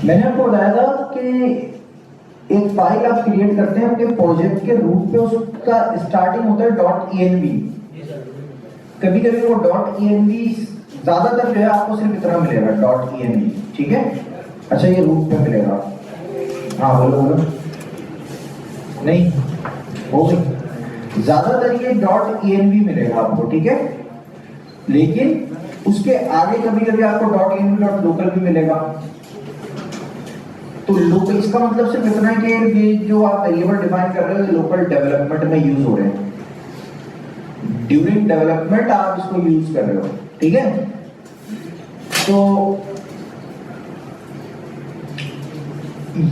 मैंने आपको बताया था कि एक फाइल आप क्रिएट करते हैं अपने प्रोजेक्ट के रूट पे, उसका स्टार्टिंग होता है .env। कभी कभी वो .env ज्यादातर जो है आपको सिर्फ इतना मिलेगा .env, ठीक है। अच्छा ये रूट पे मिलेगा, हाँ बोलो बोलो, नहीं हो गई। ज्यादातर ये .env मिलेगा आपको, ठीक है। लेकिन उसके आगे कभी कभी आपको .env.local भी मिलेगा। तो लोकल इसका मतलब सिर्फ इतना है कि ये जो आप वेरिएबल डिफाइन कर रहे हो लोकल डेवलपमेंट में यूज हो रहे हैं, ड्यूरिंग डेवलपमेंट आप इसको यूज कर रहे हो, ठीक है। तो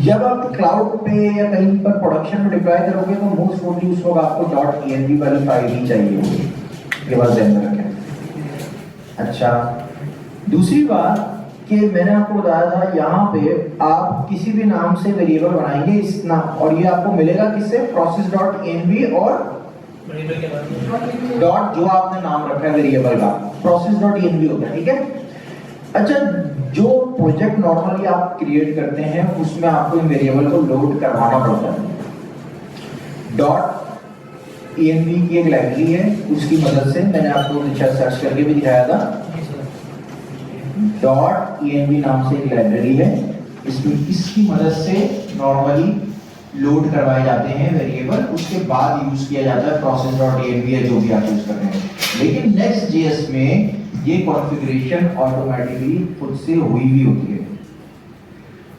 जब आप क्लाउड पे या कहीं पर प्रोडक्शन में डिप्लॉय करोगे तो मोस्ट प्रोबब्ली उस वक्त आपको .env वाली फाइल ही चाहिए होगी, ये बात ध्यान में रखें। अच्छा, दूसरी बात कि मैंने आपको बताया था यहाँ पे आप किसी भी नाम से वेरिएबल बनाएंगे इस नाम, और ये आपको मिलेगा किससे, process.env और डॉट जो आपने नाम रखा है वेरिएबल का process.env होता है, ठीक है। अच्छा, जो प्रोजेक्ट नॉर्मली आप क्रिएट करते हैं उसमें आपको इन वेरिएबल को लोड करवाना पड़ता है। .env की एक लाइब्रेरी है, उसकी मदद से मैंने आपको नीचे सर्च करके भी दिखाया था। .env नाम से एक लाइब्रेरी है, इसमें इसकी मदद से नॉर्मली लोड करवाए जाते हैं वेरिएबल, उसके बाद यूज किया जाता है process.env या जो भी आप यूज कर रहे हैं। लेकिन Next.js में ये कॉन्फ़िगरेशन ऑटोमेटिकली खुद से हुई भी होती है,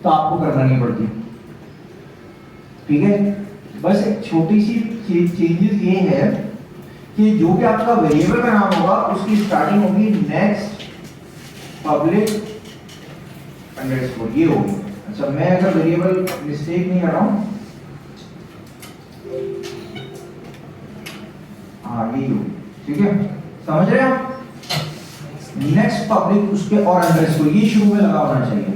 तो आपको करना नहीं पड़ती, ठीक है। बस एक छोटी सी चेंजेस ये है कि जो भी आपका वेरिएबल का नाम होगा उसकी स्टार्टिंग होगी नेक्स्ट पब्लिक अंडरस्कोर, ये होगी। अच्छा, मैं अगर वेरिएबल मिस्टेक नहीं कर रहा हूं, हाँ यही होगी, ठीक है, समझ रहे हैं आप। नेक्स्ट पब्लिक उसके और अंडरस्कोर, ये शुरू में लगा होना चाहिए।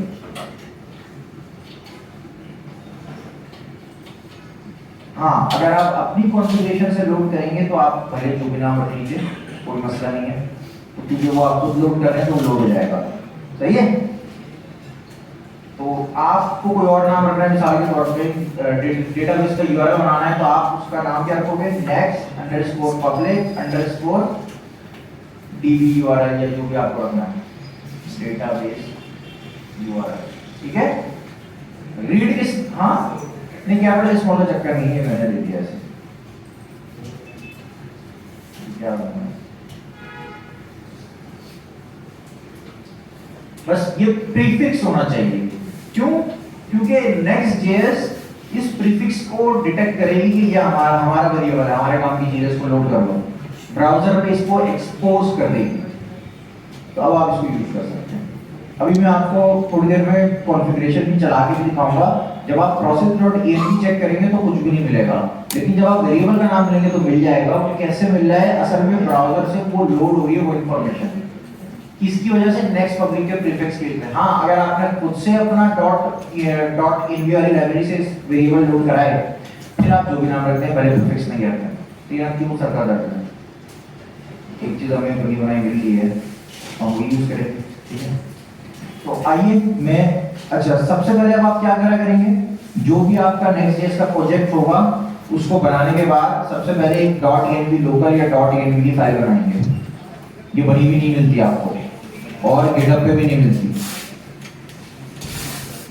हाँ, अगर आप अपनी कॉन्फ़िगरेशन से लोड करेंगे तो आप भले जो भी नाम रख लीजिए, कोई मसला नहीं है, क्योंकि वो आप खुद लोड कर रहे हैं तो लोड हो जाएगा, सही है। तो आपको कोई और नाम रखना है, मिसाल के तौर पे डेटाबेस का यूआरएल बनाना है तो आप उसका नाम क्या रखोगे, next_public_db URL या जो भी आपको रखना है, डेटाबेस URL, ठीक है। रीड किस, हाँ नहीं कैपिटल स्मॉल का चक्कर नहीं है, मैंने दे दिया ऐसे, क्या रखना है, बस ये प्रीफिक्स होना चाहिए। क्यों? क्योंकि Next.js इस प्रीफिक्स को डिटेक्ट करेगी कि ये हमारा वेरिएबल है, हमारे काम की चीज है, इसको लोड कर लो, ब्राउज़र पे इसको एक्सपोज कर देगी, तो अब आप इसको यूज कर सकते हैं। अभी मैं आपको थोड़ी देर में कॉन्फ़िगरेशन भी चला के भी दिखाऊंगा। जब आप process.env चेक करेंगे तो कुछ भी नहीं मिलेगा, लेकिन जब आप वेरिएबल का नाम लेंगे तो मिल जाएगा। वो कैसे मिल रहा है, असल में ब्राउज़र से वो लोड हो रही है वो इन्फॉर्मेशन, किसकी वजह से, नेक्स्ट पब्लिक के प्रीफिक्स के लिए। हाँ, अगर आपने खुद से अपना .env वाली लाइब्रेरी से वेरिएबल लोड कराए, फिर आप जो भी नाम रखते हैं पहले प्रीफिक्स नहीं करते हैं, फिर आप क्यों सरकार करते हैं। एक चीज हमें बनी बनाई मिल रही है, हम वो यूज करें, ठीक है। तो आइए मैं, अच्छा सबसे पहले अब आप क्या करेंगे, जो भी आपका Next.js का प्रोजेक्ट होगा उसको बनाने के बाद सबसे पहले एक .env लोकल या .env की फाइल बनाएंगे। ये बनी भी नहीं मिलती आपको, और GitHub पे भी नहीं मिलती,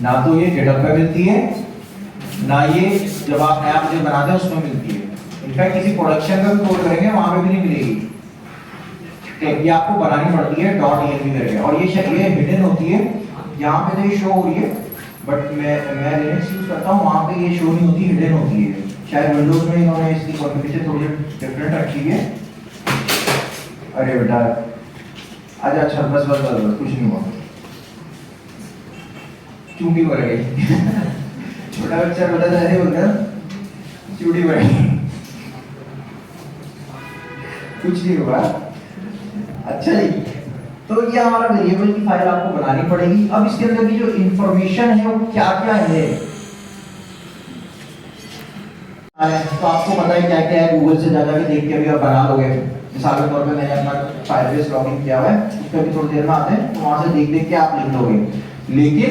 ना तो ये GitHub पे मिलती है, ना ये जब आप नया प्रोजेक्ट बनाते हैं उसमें मिलती है। इनफैक्ट किसी प्रोडक्शन का भी कोड करेंगे वहां पे भी नहीं मिलेगी, ये आपको बनानी पड़ती है .env करके, और ये हिडन होती है। यहाँ पे तो ये शो हो रही है, बट मैं लिनक्स यूज करता हूँ, वहाँ पे ये शो नहीं होती, हिडन होती है। शायद विंडोज में इन्होंने इसकी कॉन्फ़िगरेशन थोड़ी डिफरेंट रखी है। अरे बेटा अच्छा अच्छा, बस बस बस बस, कुछ नहीं हुआ, चूड़ी बढ़ गई छोटा बच्चा बेटा तो ऐसे बोलता है, चूड़ी बढ़ गई, कुछ नहीं हुआ। अच्छा जी, तो ये हमारा वेरिएबल की फाइल आपको बनानी पड़ेगी। अब इसके अंदर की जो इंफॉर्मेशन है वो क्या क्या है, तो आपको पता है क्या क्या है, गूगल से जाकर के देख के भी आप बना लोगे। मिसाल के तौर पे मैंने अपना फायरबेस लॉगिन किया हुआ है, उस पर भी थोड़ी देर में आते हैं, तो वहां से देख देख के आप लिख लोगे। लेकिन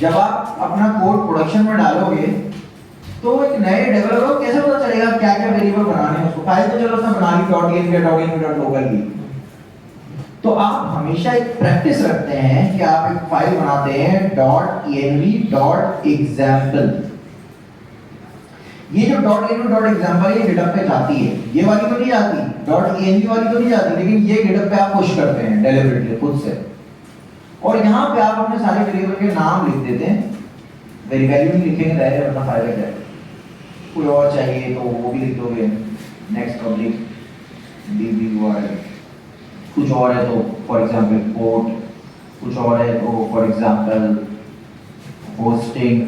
जब आप अपना कोड प्रोडक्शन में डालोगे तो एक नए डेवलपर को कैसे पता चलेगा क्या क्या वेरिएबल बनाने हैं उसको? फाइल तो चलो उसने बना ली .env.local की। तो आप हमेशा एक प्रैक्टिस रखते हैं कि आप एक फाइल बनाते हैं .env.example। ये जो .env.example ये गिटहब पे जाती है, ये वाली तो नहीं जाती, .env वाली तो नहीं जाती, लेकिन ये गिटहब पे आप पुश करते हैं डेलिबरेटली खुद से। और यहाँ पे आप अपने सारे वेरिएबल के नाम लिख देते हैं, वैल्यू नहीं लिखेंगे डायरेक्ट, अपना फायदा क्या है। कोई और चाहिए तो वो भी लिख दोगे, नेक्स्ट पब्लिक db कुछ और है तो फॉर एग्जांपल पोर्ट, कुछ और है तो फॉर एग्जांपल होस्टिंग,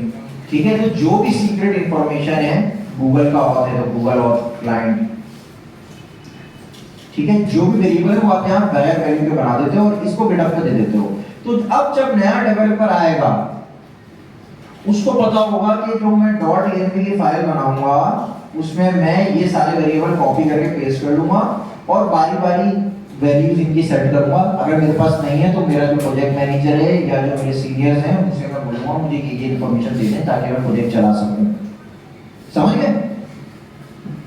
ठीक है। तो जो भी सीक्रेट इंफॉर्मेशन है, गूगल का ऑथ है तो गूगल ऑथ क्लाइंट, ठीक है। जो भी वेरिएबल है वो आप यहाँ वैल्यू पे बना देते हो और इसको गिटहब पे दे देते हो। तो अब जब नया डेवलपर आएगा उसको पता होगा कि जो मैं .env की फाइल बनाऊंगा उसमें मैं ये सारे वेरिएबल कॉपी करके पेस्ट कर लूंगा और बारी बारी वैल्यूज इनकी सेट करूंगा। अगर मेरे पास नहीं है तो मेरा जो प्रोजेक्ट मैनेजर है या जो मेरे सीनियर्स हैं उनसे मैं बोलूंगा मुझे ये इन्फॉर्मेशन दे दें ताकि मैं प्रोजेक्ट चला सकूं। समझ गए?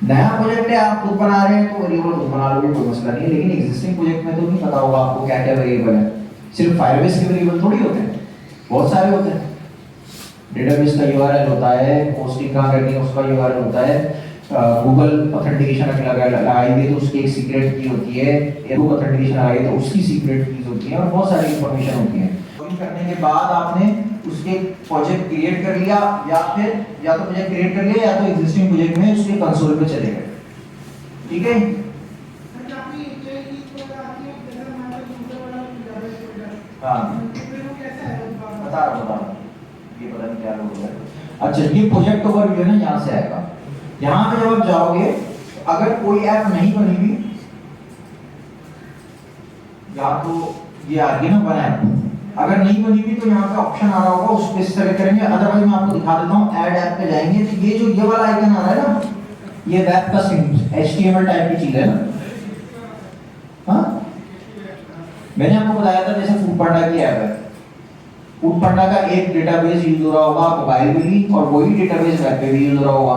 नया प्रोजेक्ट है, आप खुद बना रहे हैं तो वेरिएबल खुद बना लोगे, कोई मसला नहीं है। लेकिन एग्जिस्टिंग प्रोजेक्ट में तो नहीं पता होगा आपको क्या क्या वेरिएबल है। सिर्फ फायरबेस के वेरिएबल थोड़ी होते हैं, बहुत सारे होते हैं। डेटाबेस का यूआरएल होता है, होस्टिंग कहाँ करनी है उसका यूआरएल होता है, गूगल ऑथेंटिकेशन लगाएंगे तो उसकी एक सीक्रेट की होती है, एरो ऑथेंटिकेशन लगाएंगे तो उसकी सीक्रेट कीज होती है और बहुत सारी इंफॉर्मेशन होती है। लॉगिन करने के बाद आपने उसके प्रोजेक्ट क्रिएट कर लिया या तो प्रोजेक्ट क्रिएट कर लिया या तो एग्जिस्टिंग प्रोजेक्ट में उसके कंसोल पे चले गए, ठीक है। हाँ बता रहा हूँ, ये पता नहीं क्या लोग है। अच्छा ये प्रोजेक्ट ओवरव्यू है ना, यहाँ से आएगा। यहाँ पे जब आप जाओगे अगर कोई ऐप नहीं बनी हुई या तो ये आ गई ना वन ऐप, अगर नहीं बनी हुई तो यहाँ पे ऑप्शन आ रहा होगा, उस पे सेलेक्ट करेंगे। अदरवाइज मैं आपको दिखा देता हूँ, ऐड ऐप पे जाएंगे तो ये जो ये वाला आइकन आ रहा है ना, ये वेब का HTML टाइप की चीज है ना। हाँ मैंने आपको बताया था जैसे फूड पांडा की ऐप है, फूड पांडा का एक डेटाबेस यूज हो रहा होगा मोबाइल में भी और वही डेटाबेस वेब पे भी यूज हो रहा होगा।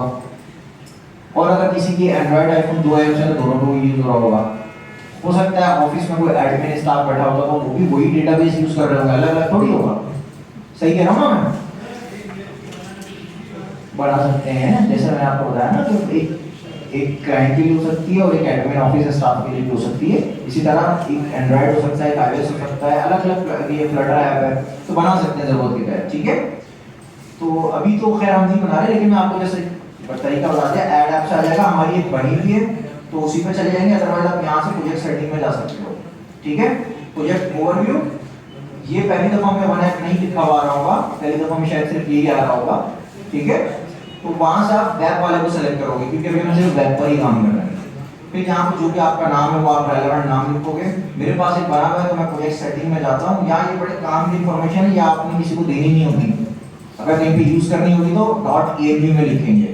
और अगर किसी की एंड्रॉइड आईफोन दो ऐप्स है तो दोनों को यूज हो रहा होगा। हो सकता है ऑफिस में कोई एडमिन स्टाफ बैठा होगा तो वो भी वही डेटाबेस यूज कर रहे होंगे, अलग अलग थोड़ी होगा। सही कह रहा हूँ ना मैं? बढ़ा सकते हैं जैसे मैंने आपको बताया ना, तो एक क्लाइंट के लिए हो सकती है और एक एडमिन ऑफिस स्टाफ के लिए भी हो सकती है। इसी तरह एक एंड्रॉइड हो सकता है, एक iOS हो सकता है, अलग अलग ये फ्लटर ऐप है तो बना सकते हैं जरूरत के तहत, ठीक है। तो अभी तो खैर हम नहीं बना रहे, लेकिन मैं आपको जैसे तरीका बता दिया, ऐड ऐप से आ जाएगा, हमारी एक बनी हुई है तो उसी पे चले जाएंगे। अदरवाइज आप यहाँ से प्रोजेक्ट सेटिंग में जा सकते हो, ठीक है। प्रोजेक्ट ओवरव्यू, ये पहली दफा में वन ऐप नहीं लिखा हुआ आ रहा होगा, पहली दफा में शायद सिर्फ यही आ रहा होगा, ठीक है। तो वहां से आप वेब वाले को सेलेक्ट करोगे क्योंकि अभी हम सिर्फ वेब पर ही काम कर रहे हैं। फिर यहाँ पे जो भी आपका नाम है वो आप रेलेवेंट नाम लिखोगे। मेरे पास एक बना हुआ है तो मैं प्रोजेक्ट सेटिंग में जाता हूँ। यहाँ ये बड़े काम की इंफॉर्मेशन है, ये आपने किसी को देनी नहीं होगी, अगर कहीं पे यूज करनी होगी तो .env में लिखेंगे,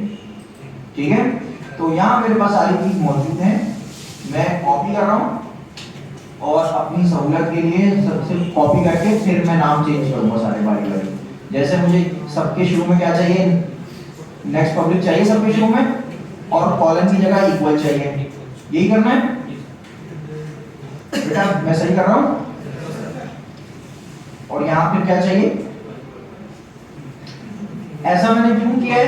ठीक है। तो यहाँ मेरे पास सारी चीज मौजूद है, मैं कॉपी कर रहा हूँ और अपनी सहूलत के लिए सबसे कॉपी करके फिर मैं नाम चेंज करूंगा सारे बारी बारी। जैसे मुझे सबके शुरू में क्या चाहिए, नेक्स्ट पब्लिक चाहिए सबके शुरू में और कॉलन की जगह इक्वल चाहिए, यही करना है बेटा, मैं सही कर रहा हूँ। और यहाँ पे क्या चाहिए, ऐसा मैंने क्यों किया है,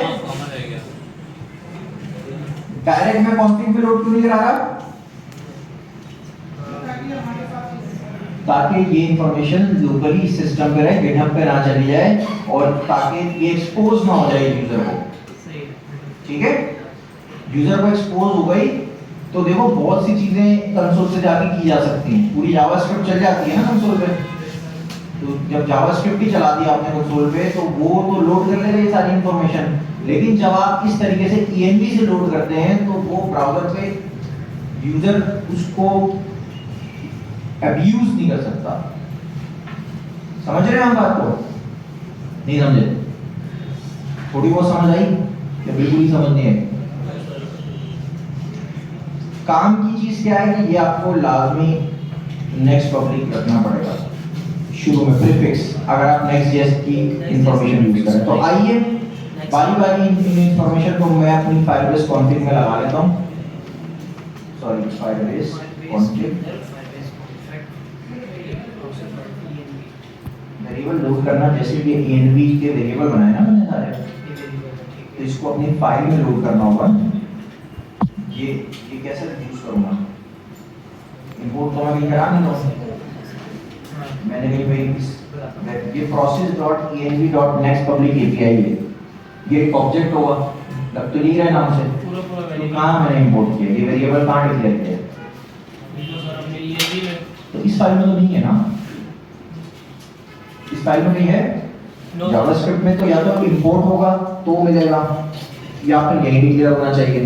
डायरेक्ट मैं कॉन्फिग पे लोड क्यों नहीं करा रहा, ताकि ये इंफॉर्मेशन लोकली सिस्टम पे रहे, गिटहब पे ना चली जाए और ताकि ये एक्सपोज ना हो जाए यूजर को, ठीक है। यूजर को एक्सपोज हो गई तो देखो बहुत सी चीजें कंसोल से जाके की जा सकती हैं, पूरी जावास्क्रिप्ट चल जाती है ना कंसोल पे। तो जब जावास्क्रिप्ट ही चला दिया आपने कंसोल पे तो वो तो लोड कर लेगा ये सारी इंफॉर्मेशन। लेकिन जब आप इस तरीके से env से लोड करते हैं तो वो ब्राउजर पे यूजर उसको अब्यूज नहीं कर सकता। समझ रहे हैं हम बात को? नहीं समझे? थोड़ी बहुत समझ आई या बिल्कुल ही समझ नहीं आई? काम की चीज क्या है कि ये आपको लाजमी नेक्स्ट पब्लिक रखना पड़ेगा। शुरू में प्रीफिक्स, अगर आप Next.js की इंफॉर्मेशन यूज करें। तो आइए बारी बारी इन इंफॉर्मेशन को मैं अपनी फायरबेस कॉन्फ़िग में लगा लेता हूँ। Sorry, Firebase config variable load करना, जैसे कि env के वेरिएबल बनाए ना मैंने सारे, तो इसको अपनी फाइल में लोड करना होगा। ये कैसे यूज करूंगा? इंपोर्ट तो मैं कहीं करा नहीं दूँ, मैंने कहीं पे ये process.env.next पब्लिक API है, ये एक ऑब्जेक्ट होगा, लग तो नहीं रहा नाम से, तो कहाँ मैंने इंपोर्ट किया? ये वेरिएबल कहाँ डिक्लेयर किया? तो इस फाइल में तो नहीं है ना, इस फाइल में नहीं है। जावास्क्रिप्ट में तो या तो इंपोर्ट होगा तो मिलेगा, या फिर यही डिक्लेयर होना चाहिए।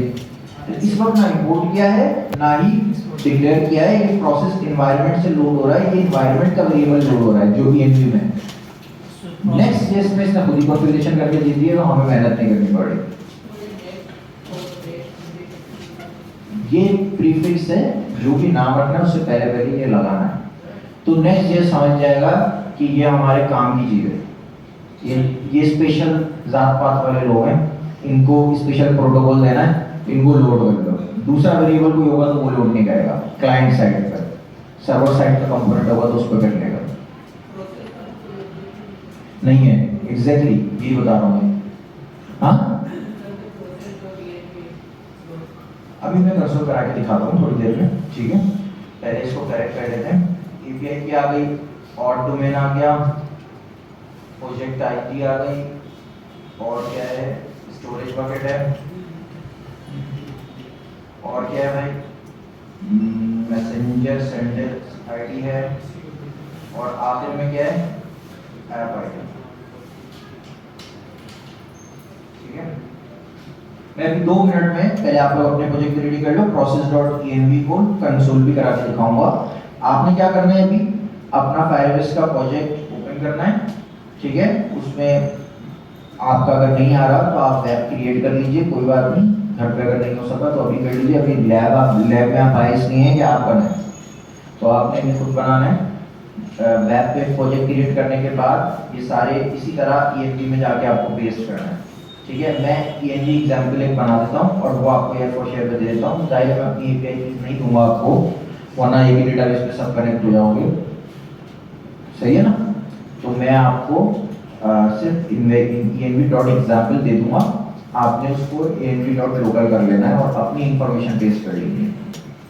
तो इस वक्त ना इंपोर्ट किया है ना ही डिक्लेयर किया है, ये प्रोसेस एनवायरनमेंट से लोड हो रहा है, ये एनवायरनमेंट का वेरिएबल लोड हो रहा है जो env में है। Next.js में इसने खुद ही कॉन्फ़िगरेशन करके दे दी है, तो हमें मेहनत नहीं करनी पड़ेगी। ये प्रीफिक्स है, जो भी नाम रखना है उससे पहले ये लगाना है। तो Next.js समझ जाएगा कि ये हमारे काम की चीज है, ये स्पेशल जात पात वाले लोग हैं, इनको स्पेशल प्रोटोकॉल देना है, इनको लोड कर दो। दूसरा वेरिएबल कोई होगा तो वो लोड नहीं करेगा, क्लाइंट साइड पर, सर्वर साइड का कंपोनेंट होगा तो उस पर कर लेगा। नहीं है, एग्जैक्टली यही बता रहा हूँ मैं। हाँ, अभी मैं कर्सर करा के दिखाता हूँ थोड़ी देर में, ठीक है? पहले इसको करेक्ट कर लेते हैं। API की आ गई, और डोमेन आ गया, प्रोजेक्ट आईडी आ गई, और क्या है, स्टोरेज बकेट है, और क्या है भाई, मैसेंजर सेंडर आईडी है, और आखिर में क्या है, ऐप आईडी। ठीक है, मैं अभी 2 मिनट में, पहले आप लोग अपने प्रोजेक्ट रेडी कर लो, process.env को कंसोल भी करा के दिखाऊंगा। आपने क्या करना है, अभी अपना फायरबेस का प्रोजेक्ट ओपन करना है, ठीक है? उसमें आपका अगर नहीं आ रहा तो आप वेब क्रिएट कर लीजिए, कोई बात नहीं, घर पे अगर नहीं हो सका तो अभी कर लीजिए। अभी लैब में आप आए इसलिए हैं कि आप बनाए, तो आपने भी खुद बनाना है। वेब पे प्रोजेक्ट क्रिएट करने के बाद ये सारे इसी तरह env में जाके आपको पेस्ट करना है, ठीक है? मैं env एग्जाम्पल एक बना देता हूँ और वो आपको एयर फॉर शेयर पे दे देता हूँ। जाहिर मैं अपनी API नहीं दूंगा आपको, वरना एक ही डेटाबेस पे सब कनेक्ट हो जाओगे, सही है ना? तो मैं आपको सिर्फ env.example दे दूंगा, आपने उसको env.local कर लेना है और अपनी इंफॉर्मेशन पेस्ट कर लीजिए,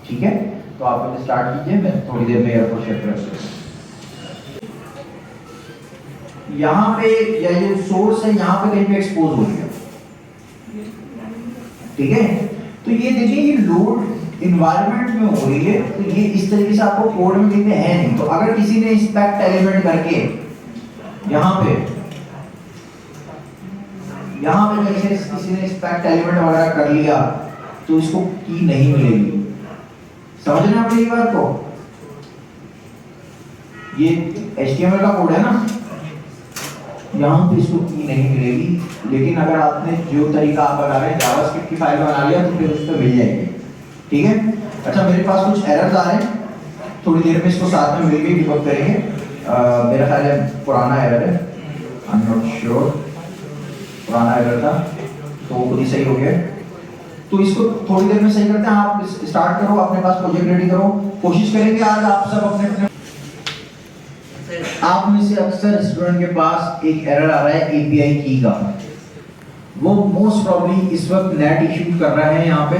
ठीक है? तो आप पहले स्टार्ट कीजिए, मैं थोड़ी देर में एयर फॉर शेयर कर यहाँ पे, या ये सोर्स है यहाँ पे कहीं पे एक्सपोज हो गया, ठीक है? तो ये देखिए, ये लोड इन्वायरमेंट में हो रही है, तो ये इस तरीके से आपको कोड में कहीं पे है नहीं। तो अगर किसी ने इंस्पेक्ट एलिमेंट करके यहाँ पे कहीं से किसी ने इंस्पेक्ट एलिमेंट वगैरह कर लिया तो इसको की नहीं मिलेगी। समझ रहे हैं आप मेरी बात को? ये HTML का कोड है ना, यहाँ पे इसको की नहीं मिलेगी, लेकिन अगर आपने जो तरीका आप बना रहे हैं जावास्क्रिप्ट की फाइल बना लिया तो फिर उस पर मिल जाएगी, ठीक है? अच्छा, मेरे पास कुछ एरर्स आ रहे हैं, थोड़ी देर में इसको साथ में मिलके डिबग करेंगे। मेरा ख्याल है पुराना एरर है, आई एम नॉट श्योर, पुराना एरर था तो खुद ही सही हो गया। तो इसको थोड़ी देर में सही करते हैं। आप स्टार्ट करो, अपने पास प्रोजेक्ट रेडी करो। कोशिश करेंगे आज आप सब अपने अपने, आप में से अक्सर स्टूडेंट के पास एक एरर आ रहा है API की का, वो मोस्ट प्रॉब्ली इस वक्त नेट इशू कर रहा है। यहाँ पे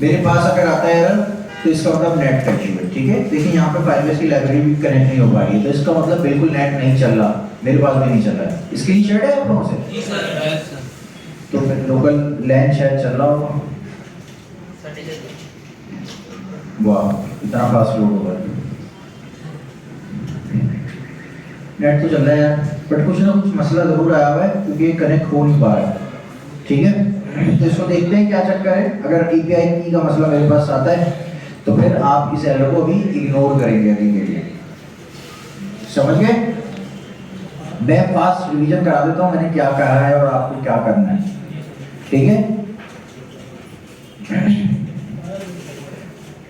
मेरे पास अगर आता है एरर तो इसका मतलब नेट का इशू है, ठीक है? देखिए यहाँ पे फायरबेस की लाइब्रेरी भी कनेक्ट नहीं हो पा रही है, तो इसका मतलब बिल्कुल नेट नहीं चल रहा, मेरे पास भी नहीं चल रहा है। स्क्रीन शेयर है आप लोगों से? तो फिर लोकल लैन शायद चल रहा होगा। वाह, इतना फास्ट लोड होगा, नेट तो चल रहा है यार, बट कुछ ना कुछ मसला जरूर आया हुआ है क्योंकि कनेक्ट हो नहीं पा रहा है, ठीक है? तो इसको देखते हैं क्या चक्कर है। अगर API की का मसला मेरे पास आता है तो फिर आप इस एरर को भी इग्नोर करेंगे अभी के लिए, समझ गए? मैं फास्ट रिवीजन करा देता हूँ मैंने क्या कहा है और आपको क्या करना है, ठीक है?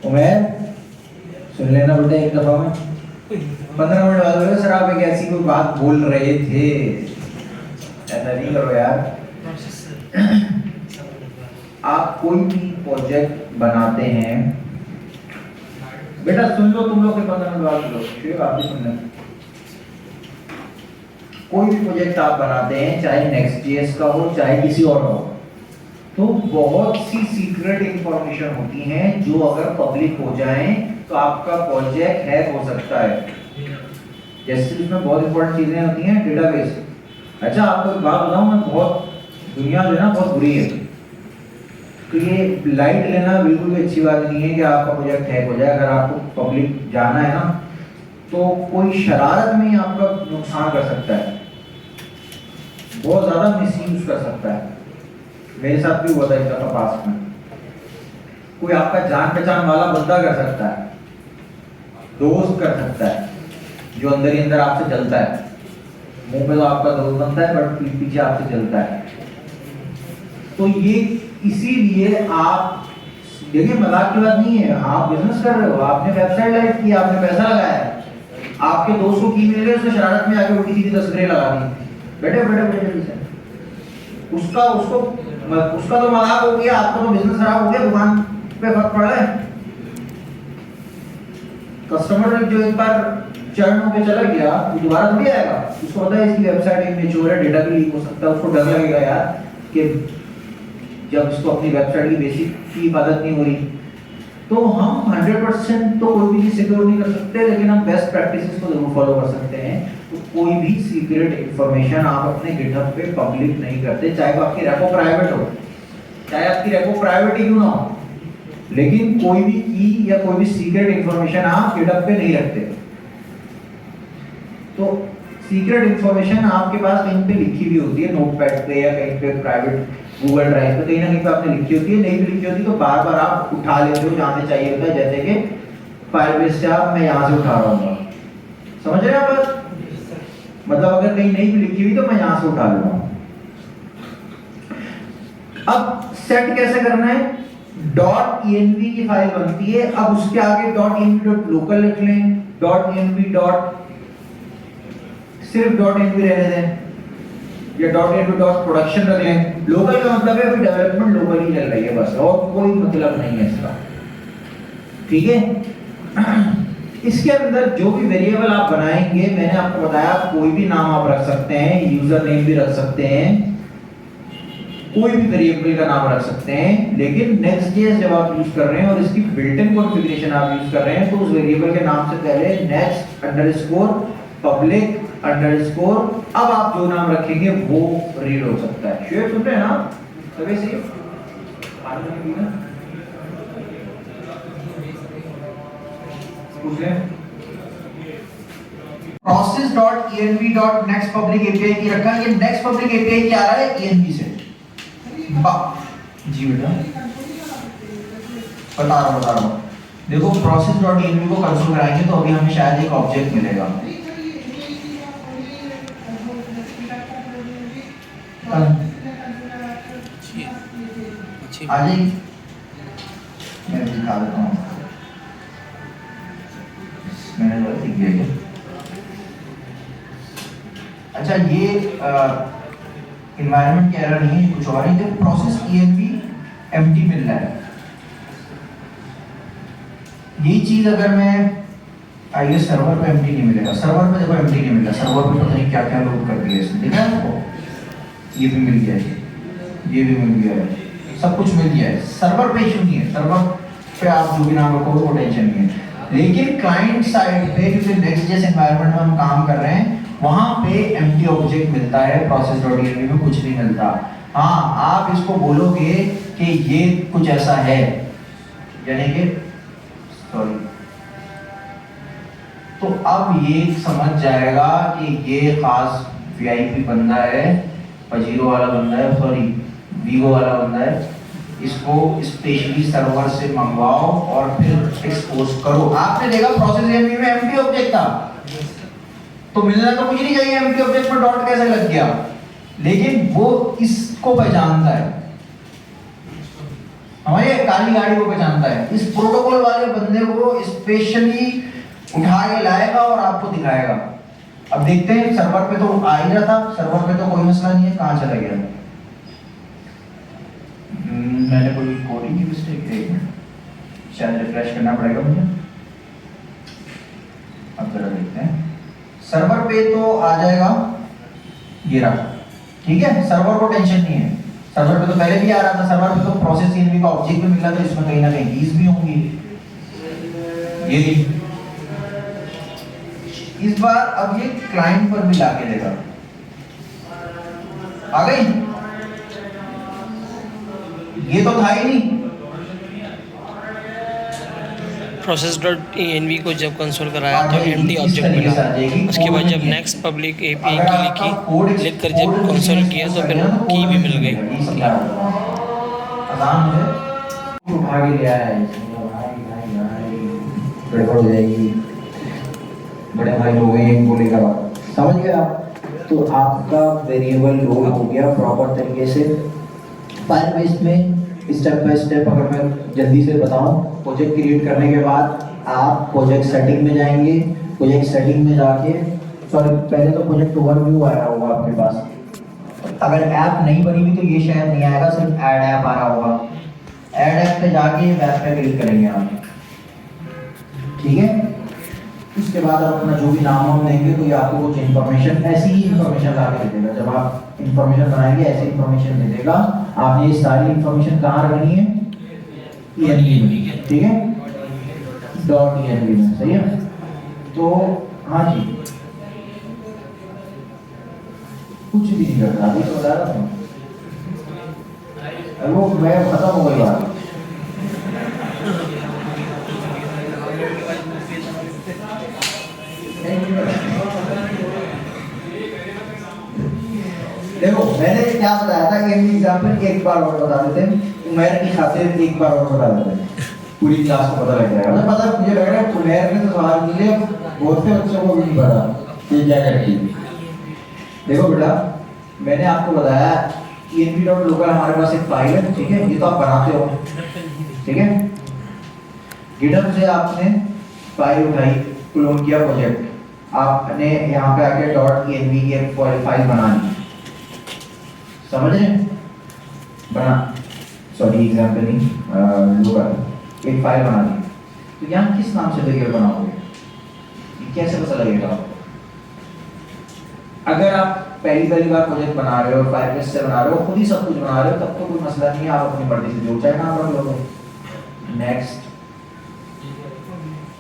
उमैर सुन लेना बेटा एक दफा में। 15 मिनट बाद बोले सर आप एक ऐसी कोई बात बोल रहे थे, ऐसा नहीं करो यार। आप कोई भी प्रोजेक्ट बनाते हैं, बेटा सुन लो तुम लोग के 15 मिनट बाद लो, आप भी सुन लें। कोई भी प्रोजेक्ट आप बनाते हैं, चाहे नेक्स्ट.js का हो चाहे किसी और का हो, तो बहुत सी सीक्रेट इंफॉर्मेशन होती हैं जो अगर पब्लिक हो जाएं तो आपका प्रोजेक्ट हैक हो सकता है। जैसे इसमें बहुत इंपॉर्टेंट चीजें होती हैं, डेटाबेस। अच्छा आपको एक बात बताऊं मैं, बहुत दुनिया जो है ना बहुत बुरी है, तो ये लाइट लेना बिल्कुल भी अच्छी बात नहीं है कि आपका प्रोजेक्ट हैक हो जाए। अगर आपको पब्लिक जाना है ना, तो कोई शरारत में ही आपका नुकसान कर सकता है, बहुत ज्यादा मिसयूज कर सकता है। मेरे साथ भी हुआ था एक दफा पास में। कोई आपका जान पहचान वाला बंदा कर सकता है, दोस्त कर सकता है, जो अंदर ही अंदर आपसे जलता है। मुंह पे तो आपका दोस्त बनता है बट पीछे आपसे जलता है। तो ये इसीलिए आप देखिए, मजाक की बात नहीं है, आप बिजनेस कर रहे हो, आपने वेबसाइट लाइव की, आपने पैसा लगाया, आपके दोस्त को की मिल गई, उसने शरारत में आके उल्टी सीधी तस्वीरें लगा दी, बैठे बैठे बैठे उसका तो मजाक हो गया, आपका तो बिजनेस खराब हो गया, दुकान पे फर्क पड़ रहा है। कस्टमर जो एक बार चर्न होकर चला गया वो दोबारा थोड़ी आएगा। उसको पता है इसकी वेबसाइट इमेच्योर है, डेटा भी लीक हो सकता है, उसको डर लगेगा यार कि जब इसको अपनी वेबसाइट की बेसिक की हिफाजत नहीं हो रही। तो हम 100% तो कोई भी चीज सिक्योर नहीं कर सकते, लेकिन हम बेस्ट प्रैक्टिसेस को जरूर फॉलो कर सकते हैं। तो कोई भी सीक्रेट इंफॉर्मेशन आप अपने गिटहब पे पब्लिक नहीं करते, चाहे वो आपकी रेपो प्राइवेट हो, चाहे आपकी रेपो प्राइवेट ही क्यों ना हो, लेकिन कोई भी की या कोई भी सीक्रेट इंफॉर्मेशन आप गिटहब पे नहीं रखते। तो सीक्रेट इंफॉर्मेशन आपके पास कहीं पे लिखी भी होती है, नोटपैड पे या कहीं पे प्राइवेट गूगल ड्राइव पे, कहीं ना कहीं पे आपने लिखी होती है। नहीं भी लिखी होती तो बार बार आप उठा लेते हो जहाँ से चाहिए होता है, जैसे कि फायरबेस से आप मैं यहाँ से उठा रहा हूँ, समझ रहे हैं आप? मतलब अगर कहीं नहीं भी लिखी हुई तो मैं यहाँ से उठा लूंगा। अब सेट कैसे करना है? .env की फाइल बनती है, अब उसके आगे .env.local लिख लें, .env. सिर्फ .env रहने दें, या .env.production रख लें। लोकल का मतलब है अभी डेवलपमेंट लोकल ही चल रही है बस, और कोई मतलब नहीं है इसका, ठीक है। इसके अंदर जो भी वेरिएबल आप बनाएंगे, मैंने आपको बताया कोई भी नाम आप रख सकते हैं, यूजर नेम भी रख सकते हैं, कोई भी वेरिएबल का नाम रख सकते हैं। लेकिन नेक्स्ट.js जब आप यूज कर रहे हैं और इसकी बिल्ट-इन कॉन्फ़िगरेशन आप यूज कर रहे हैं, तो उस वेरिएबल के नाम से पहले next_public_, अब आप जो नाम रखेंगे वो रीड हो सकता है। शेयर सुन रहे हैं ना सभी? सही process.env.nextPublic API की रखा है। ये नेक्स्ट पब्लिक API क्या आ रहा है? env से। जी बेटा बता रहा हूँ। देखो process.env को कंसोल कराएंगे तो अभी हमें शायद एक ऑब्जेक्ट मिलेगा। आ जाइए, मैं दिखा देता हूँ। मैंने तो लिख दिया। अच्छा ये एनवायरनमेंट का एरर नहीं है, कुछ और है। जब प्रोसेस env empty मिल रहा है, ये चीज अगर मैं आइए सर्वर पे empty नहीं मिलेगा, सर्वर पे देखो empty नहीं मिला, सर्वर पे पता नहीं क्या क्या लोड कर दिया इसने, देखा है आपको? ये भी मिल गया है, ये भी मिल गया है, सब कुछ मिल गया है। सर्वर पे इशू नहीं है, सर्वर पे आप जो भी नाम रखोगे वो टेंशन नहीं है। लेकिन क्लाइंट साइड पे क्योंकि नेक्स्ट.js एनवायरनमेंट में हम काम कर रहे हैं, वहां पे एम्प्टी ऑब्जेक्ट मिलता है, process.env में कुछ नहीं मिलता। हाँ आप इसको बोलोगे कि ये कुछ ऐसा है, यानी कि सॉरी, तो अब ये समझ जाएगा कि ये खास वीआईपी बंदा है, पजीरो वाला बंदा है, सॉरी वीवो वाला बंदा है, इसको स्पेशली सर्वर से मंगवाओ और फिर एक्सपोज करो। आपने देखा process.env में एम्प्टी ऑब्जेक्ट था, तो मिलना तो कुछ नहीं चाहिए, एम्प्टी ऑब्जेक्ट पर डॉट कैसे लग गया, लेकिन वो इसको पहचानता है, हमारी काली गाड़ी को पहचानता है। इस प्रोटोकॉल वाले बंदे को स्पेशली उठा के लाएगा और आपको दिखाएगा। अब देखते हैं, सर्वर पे तो आ ही रहा था, सर्वर पे तो कोई मसला नहीं है, कहाँ चला गया? मैंने कोई कोडिंग की मिस्टेक है, शायद रिफ्रेश करना पड़ेगा मुझे। अब जरा देखते हैं, सर्वर पे तो आ जाएगा ये रहा, ठीक है। सर्वर को टेंशन नहीं है, सर्वर पे तो पहले भी आ रहा था, सर्वर पे तो प्रोसेस इनवी का ऑब्जेक्ट भी मिला था, इसमें कहीं ना कहीं कीज भी होंगी। ये नहीं, इस बार अब ये क्लाइंट पर भी लाके देगा। आ गई, ये तो था ही नहीं। process.env को जब कंसोल कराया तो एम्प्टी ऑब्जेक्ट मिला, उसके बाद जब नेक्स्ट पब्लिक एपीआई की लिखी, लिख कर जब कंसोल किया तो फिर की भी मिल गई। भाग गया है, गड़बड़ हो जाएगी, बड़े भाई लोग ये बोलेगा, समझ गए आप? तो आपका वेरिएबल लोड हो गया प्रॉपर तरीके से। फायरबेस में स्टेप बाय स्टेप अगर मैं जल्दी से बताऊं, प्रोजेक्ट क्रिएट करने के बाद आप प्रोजेक्ट सेटिंग में जाएंगे, प्रोजेक्ट सेटिंग में जाके सॉरी पहले तो प्रोजेक्ट ओवरव्यू आया होगा आपके पास। अगर ऐप नहीं बनी हुई तो ये शायद नहीं आएगा, सिर्फ ऐड ऐप आ रहा होगा। ऐड ऐप पे जाके वेब पे क्लिक करेंगे आप, ठीक है। उसके बाद आप अपना जो भी नाम वाम देंगे तो ये आपको कुछ इन्फॉर्मेशन, ऐसी ही इन्फॉर्मेशन ला के दे देगा। जब आप इन्फॉर्मेशन बनाएंगे ऐसी इन्फॉर्मेशन दे देगा। आपने ये सारी इन्फॉर्मेशन कहाँ रखनी है? ENV में, ठीक है, .env में, सही है। तो हाँ जी, कुछ भी नहीं करता, अभी तो बता रहा था वो, मैं खत्म हो गई बात। देखो मैंने क्या बताया था कि एग्जाम्पल एक बार और बता देते हैं, उमैर की खातिर एक बार और बता देते हैं, पूरी क्लास को पता लग जाएगा। मुझे पता, मुझे लग रहा है उमैर ने तो सवाल किए, बहुत से बच्चों को भी नहीं पता ये क्या करती है। देखो बेटा, मैंने आपको बताया env.local हमारे पास एक फाइल है, ठीक है, ये तो आप बनाते हो, ठीक है। गिटहब से आपने फाइल उठाई, क्लोन किया प्रोजेक्ट, आपने यहाँ पे आके .env की एक फाइल बना ली, समझ रहे? बना, सॉरी एग्जाम्पल नहीं, लोकल एक फाइल बना ली, तो यहाँ किस नाम से वेरिएबल बनाओगे? ये कैसे पता लगेगा आपको? अगर आप पहली बार प्रोजेक्ट बना रहे हो, फायरबेस से बना रहे हो, खुद ही सब कुछ बना रहे हो, तब तो कोई मसला नहीं है, आप अपनी मर्जी से जो चाहे नाम रख लो। नेक्स्ट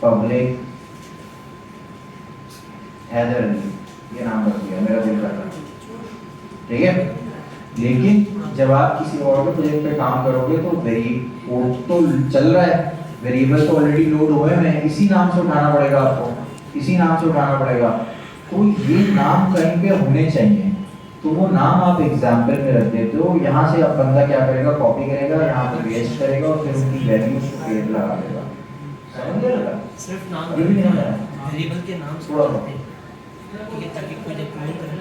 पब्लिक हैदर, ये नाम रख दिया, मेरा दिल करता, ठीक है। लेकिन जब आप किसी और के प्रोजेक्ट पे काम करोगे तो वो तो चल रहा है, वेरिएबल तो ऑलरेडी लोड हुए हैं, इसी नाम से उठाना पड़ेगा आपको, इसी नाम से उठाना पड़ेगा। तो ये नाम कहीं पे होने चाहिए, तो वो नाम आप एग्जाम्पल में रख देते हो। यहाँ से अब बंदा क्या करेगा, कॉपी करेगा, यहाँ पे पेस्ट करेगा और फिर उनकी वैल्यू पेड़ लगा देगा। समझ गए? सिर्फ नाम ये भी नहीं है, वेरिएबल के नाम थोड़ा ताकि कोई जब क्लोन करे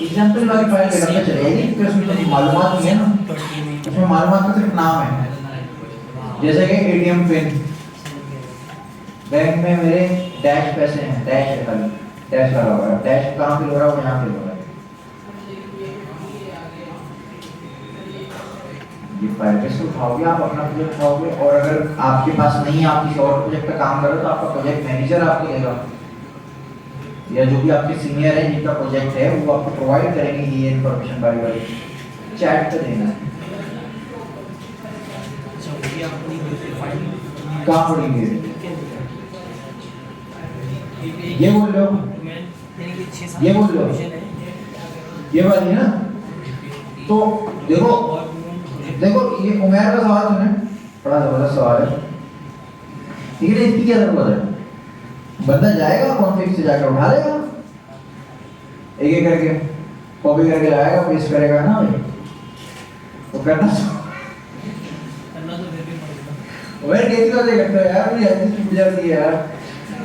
एग्जाम्पल वाली फाइल पे करना चलेगी, क्योंकि उसमें तो मालूमात नहीं है ना, उसमें मालूमात का सिर्फ नाम है। जैसे कि ATM पिन, बैंक में मेरे डैश पैसे हैं, डैश है खाली, डैश लगा हुआ है, डैश कहाँ पे हो रहा है, यहाँ पे हो रहा है। ये फायरबेस को उठाओगे, आप अपना प्रोजेक्ट उठाओगे, और अगर आपके पास नहीं है, आप किसी और प्रोजेक्ट पे काम करो, तो आपका प्रोजेक्ट मैनेजर आपको देगा, या जो भी आपके सीनियर है जिनका प्रोजेक्ट है वो आपको प्रोवाइड करेंगे ये इन्फॉर्मेशन बारी बारी चैट पे देना है। कहाँ पढ़ेंगे ये बोल लो, ये बोल लो, ये वाली है ना। तो देखो देखो ये उमैर का सवाल सुने, बड़ा जबरदस्त सवाल है, ठीक है। इसकी क्या जरूरत है? बंदा जाएगा कॉन्फ़िग से जाकर उठा लेगा, एक एक करके कॉपी करके लाएगा, पेस्ट करेगा ना भाई, तो करना तो फिर कैसी बातें करते हो यार, मुझे ऐसी चीज जाती है यार।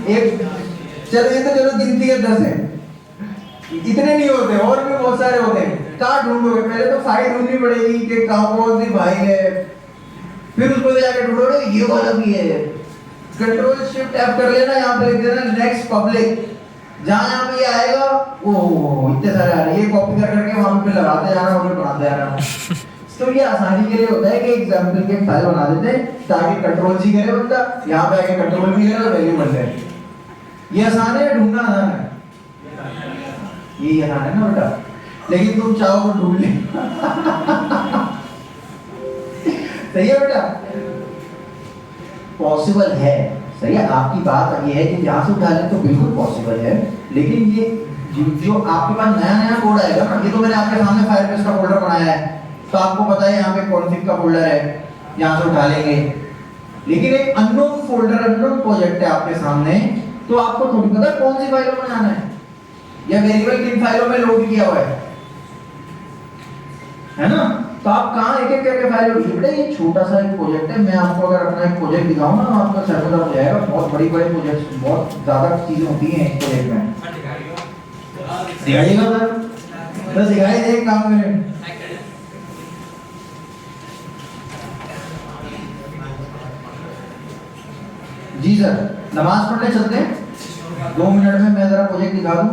एक चलो ये तो चलो गिनती के 10 है, इतने नहीं होते, और भी बहुत सारे होते हैं। कहाँ ढूंढोगे? पहले तो फाइल ढूंढनी पड़ेगी कि कहाँ कौन सी फाइल है, फिर उसको जाकर ढूंढोगे ये वाला भी है, कंट्रोल शिफ्ट F कर लेना, यहाँ पे लिख देना नेक्स्ट पब्लिक। जहाँ यहाँ पे ये आएगा, ओ इतने सारे आ रहे हैं, ये कॉपी कर करके वहाँ पे लगाते जाना और बनाते जाना। तो ये आसानी के लिए होता है कि एग्जाम्पल के फाइल बना देते हैं ताकि कंट्रोल जी करे बंदा, यहाँ पे आके कंट्रोल भी करे और वैल्यू बन जाए। ये आसान है, ढूंढना आसान है, ये आसान है ना बेटा, लेकिन तुम चाहो तो ढूंढ ले। सही है बेटा, पॉसिबल है। सही है, आपकी बात ये है कि यहाँ से उठा लें तो बिल्कुल पॉसिबल है, लेकिन ये जो आपके पास नया नया कोड आएगा ना, ये तो मैंने आपके सामने फायरबेस का फोल्डर बनाया है, तो आपको पता है यहाँ पे कॉन्फ़िग का फोल्डर है, यहाँ से उठा लेंगे। लेकिन एक अननोन फोल्डर, अननोन प्रोजेक्ट है आपके सामने, तो आपको थोड़ी पता कौन सी फाइलों में जाना है या वेरिएबल किन फाइलों में लोड किया हुआ है ना? तो आप कहाँ एक एक करके फाइल उठिए। बेटा ये छोटा सा एक प्रोजेक्ट है, मैं आपको अगर अपना एक प्रोजेक्ट दिखाऊं ना, आपका सर में दर्द हो जाएगा। बहुत बड़ी बड़े प्रोजेक्ट्स, बहुत ज्यादा चीजें होती हैं एक प्रोजेक्ट में। दिखाइएगा सर, बस दिखाई दे, एक काम करें। जी सर, नमाज पढ़ने चलते हैं 2 मिनट में। मैं जरा प्रोजेक्ट दिखा दूं,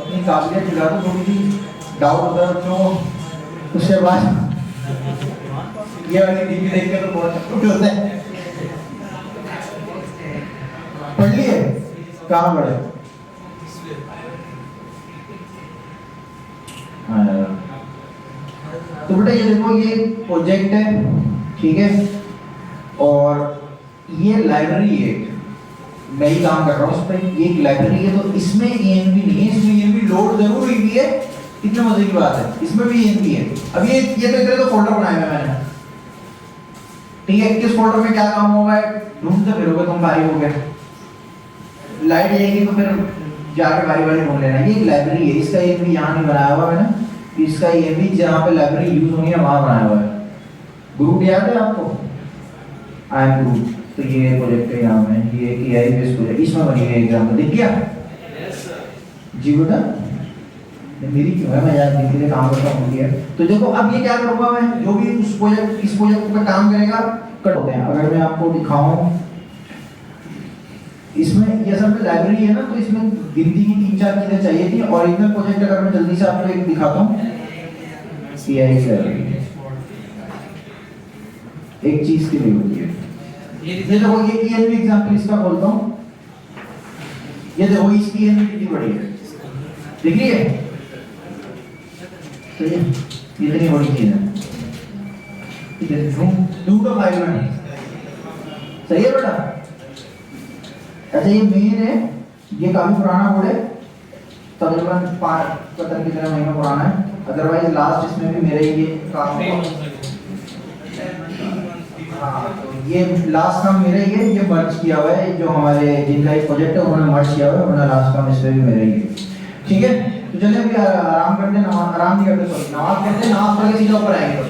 अपनी काबिलियत दिखा दूं, थोड़ी सी डाउट होता है बच्चों को, उसके बाद ये वाली टीवी देख के तो बहुत कुछ होता है। पढ़ लिए? कहाँ पढ़े? तो बेटा ये देखो, ये प्रोजेक्ट है, ठीक है, और ये लाइब्रेरी है, मैं ही काम कर रहा हूँ उस पर। ये एक लाइब्रेरी है, तो इसमें ENV नहीं है, इसमें ENV लोड जरूर हुई है। कितने मजे की बात है, इसमें भी ENV है। अब ये तो इधर तो फोल्डर बनाया है मैंने, ठीक है। किस फोल्डर में क्या काम होगा ढूंढते फिरोगे तुम, भारी हो गए, लाइट जाएगी तो फिर जाके बारी बारी ढूंढ लेना। ये एक लाइब्रेरी है, इसका ENV यहाँ नहीं बनाया हुआ मैंने, इसका ENV जहाँ पे लाइब्रेरी यूज होनी है वहाँ बनाया हुआ है। ग्रुप याद है आपको? आई एम ग्रुप, तो ये प्रोजेक्ट है यहाँ में, ये कि AI बेस्ड प्रोजेक्ट, इसमें बनी है एग्जाम्पल, दिख गया? जी बेटा, मेरी क्यों है, मैं यार दिन के लिए काम करता हूँ। तो देखो अब ये क्या करूँगा मैं, जो भी उस प्रोजेक्ट, इस प्रोजेक्ट पे काम करेगा कट होते हैं। अगर मैं आपको दिखाऊं, इसमें ये सब लाइब्रेरी है ना, तो इसमें गिनती की 3-4 चीजें चाहिए थी। ओरिजिनल प्रोजेक्ट अगर मैं जल्दी से आपको एक दिखाता हूँ, AI लाइब्रेरी एक चीज के लिए होती है। ये देखो, ये ENV एग्जांपल इसका बोलता हूँ, ये देखो इसकी ENV कितनी बड़ी है, दिख रही है? तो ये इतनी बड़ी चीज है, ढूंढो फाइल में। सही है बेटा? अच्छा ये मेन है, ये काफी पुराना कोड है, तकरीबन 5 कितने महीना पुराना है। अदरवाइज लास्ट इसमें भी मेरे ये काम होगा। हाँ, ये लास्ट काम मेरा ही है, ये मर्ज किया हुआ है, जो हमारे जिनका एक प्रोजेक्ट है उन्होंने मर्ज किया हुआ है, उन्होंने लास्ट काम इसमें भी मेरा ही है, ठीक है। तो चलिए अभी आराम करते हैं, आराम नहीं करते, सॉरी नमाज करते हैं, नमाज पढ़ के सीधा ऊपर आएंगे।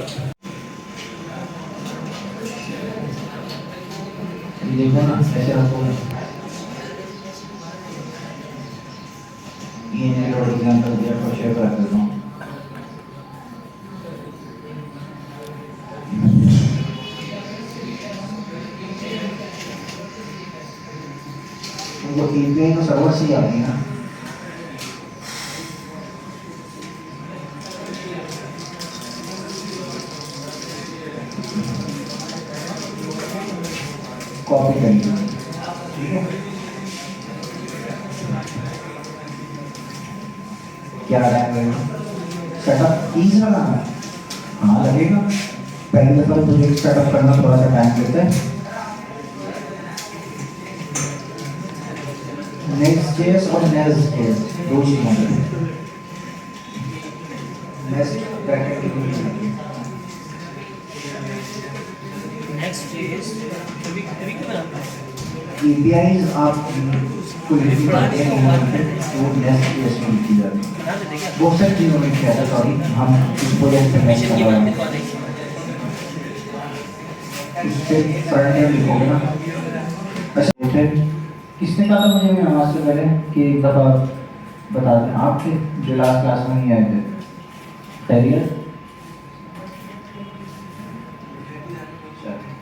देखो ना ऐसे रखो, ये मैंने और एग्जांपल दिया, तो शेयर कर देता हूँ। वो API तो सर्वर से ही आती है ना, कॉपी करेंगे, ठीक है। क्या रहेगा सेटअप ईज लगाना है? हाँ लगेगा, पहले दफा तो प्रोजेक्ट सेटअप करना थोड़ा सा टाइम लेता है। Next.js और Nest.js दो चीजें हैं। Nest ब्रैकेट Next.js कभी क्यों बनाते हैं? APIs आप को लिखी जाती है, वो Nest.js में लिखी जाती है। बहुत सारी चीज़ों में किया था, सॉरी हम इस प्रोजेक्ट पे नहीं कर रहे हैं। इस पे फ्रंट एंड लिखोगे ना। अच्छा किसने कहा था मुझे मैं नमाज से पहले कि एक दफ़ा बता दें, आपके जो लास्ट क्लास में नहीं आए थे? खैरियत?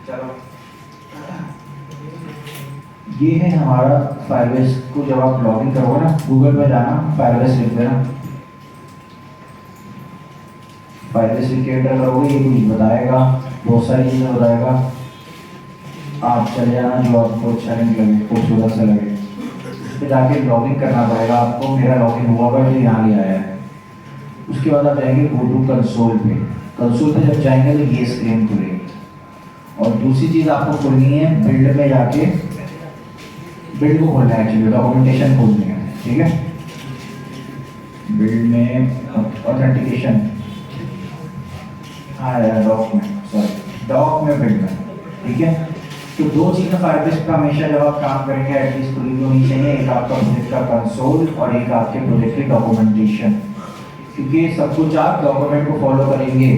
चलो ये है हमारा फायरबेस को जब आप लॉगिन करोगे ना, गूगल पे जाना, फायरबेस लिख देना, फायरबेस लिख के एंटर करोगे, ये कुछ बताएगा, बहुत सारी चीज़ें बताएगा, आप चले जाना जो आपको अच्छा नहीं लगे, खूबसूरत सा लगे, फिर जाके लॉगिन करना पड़ेगा आपको। मेरा लॉगिन हुआ हुआ है, यहाँ ले आया है। उसके बाद आप जाएंगे गो टू कंसोल पे, कंसोल पे जब जाएंगे तो ये स्क्रीन खुलेगी। और दूसरी चीज़ आपको खोलनी है, बिल्ड में जाके, बिल्ड को खोलना है एक्चुअली, डॉक्यूमेंटेशन खोलनी है, ठीक है। बिल्ड में ऑथेंटिकेशन, हाँ यार डॉक में, सॉरी डॉक में, बिल्ड में, ठीक है। तो दो चीज़ें फायरबेस पे हमेशा जब आप काम करेंगे एटलीस्ट खुली भी होनी चाहिए, एक आपका प्रोजेक्ट का कंसोल और एक आपके प्रोजेक्ट की डॉक्यूमेंटेशन, क्योंकि सब कुछ आप डॉक्यूमेंट को फॉलो करेंगे,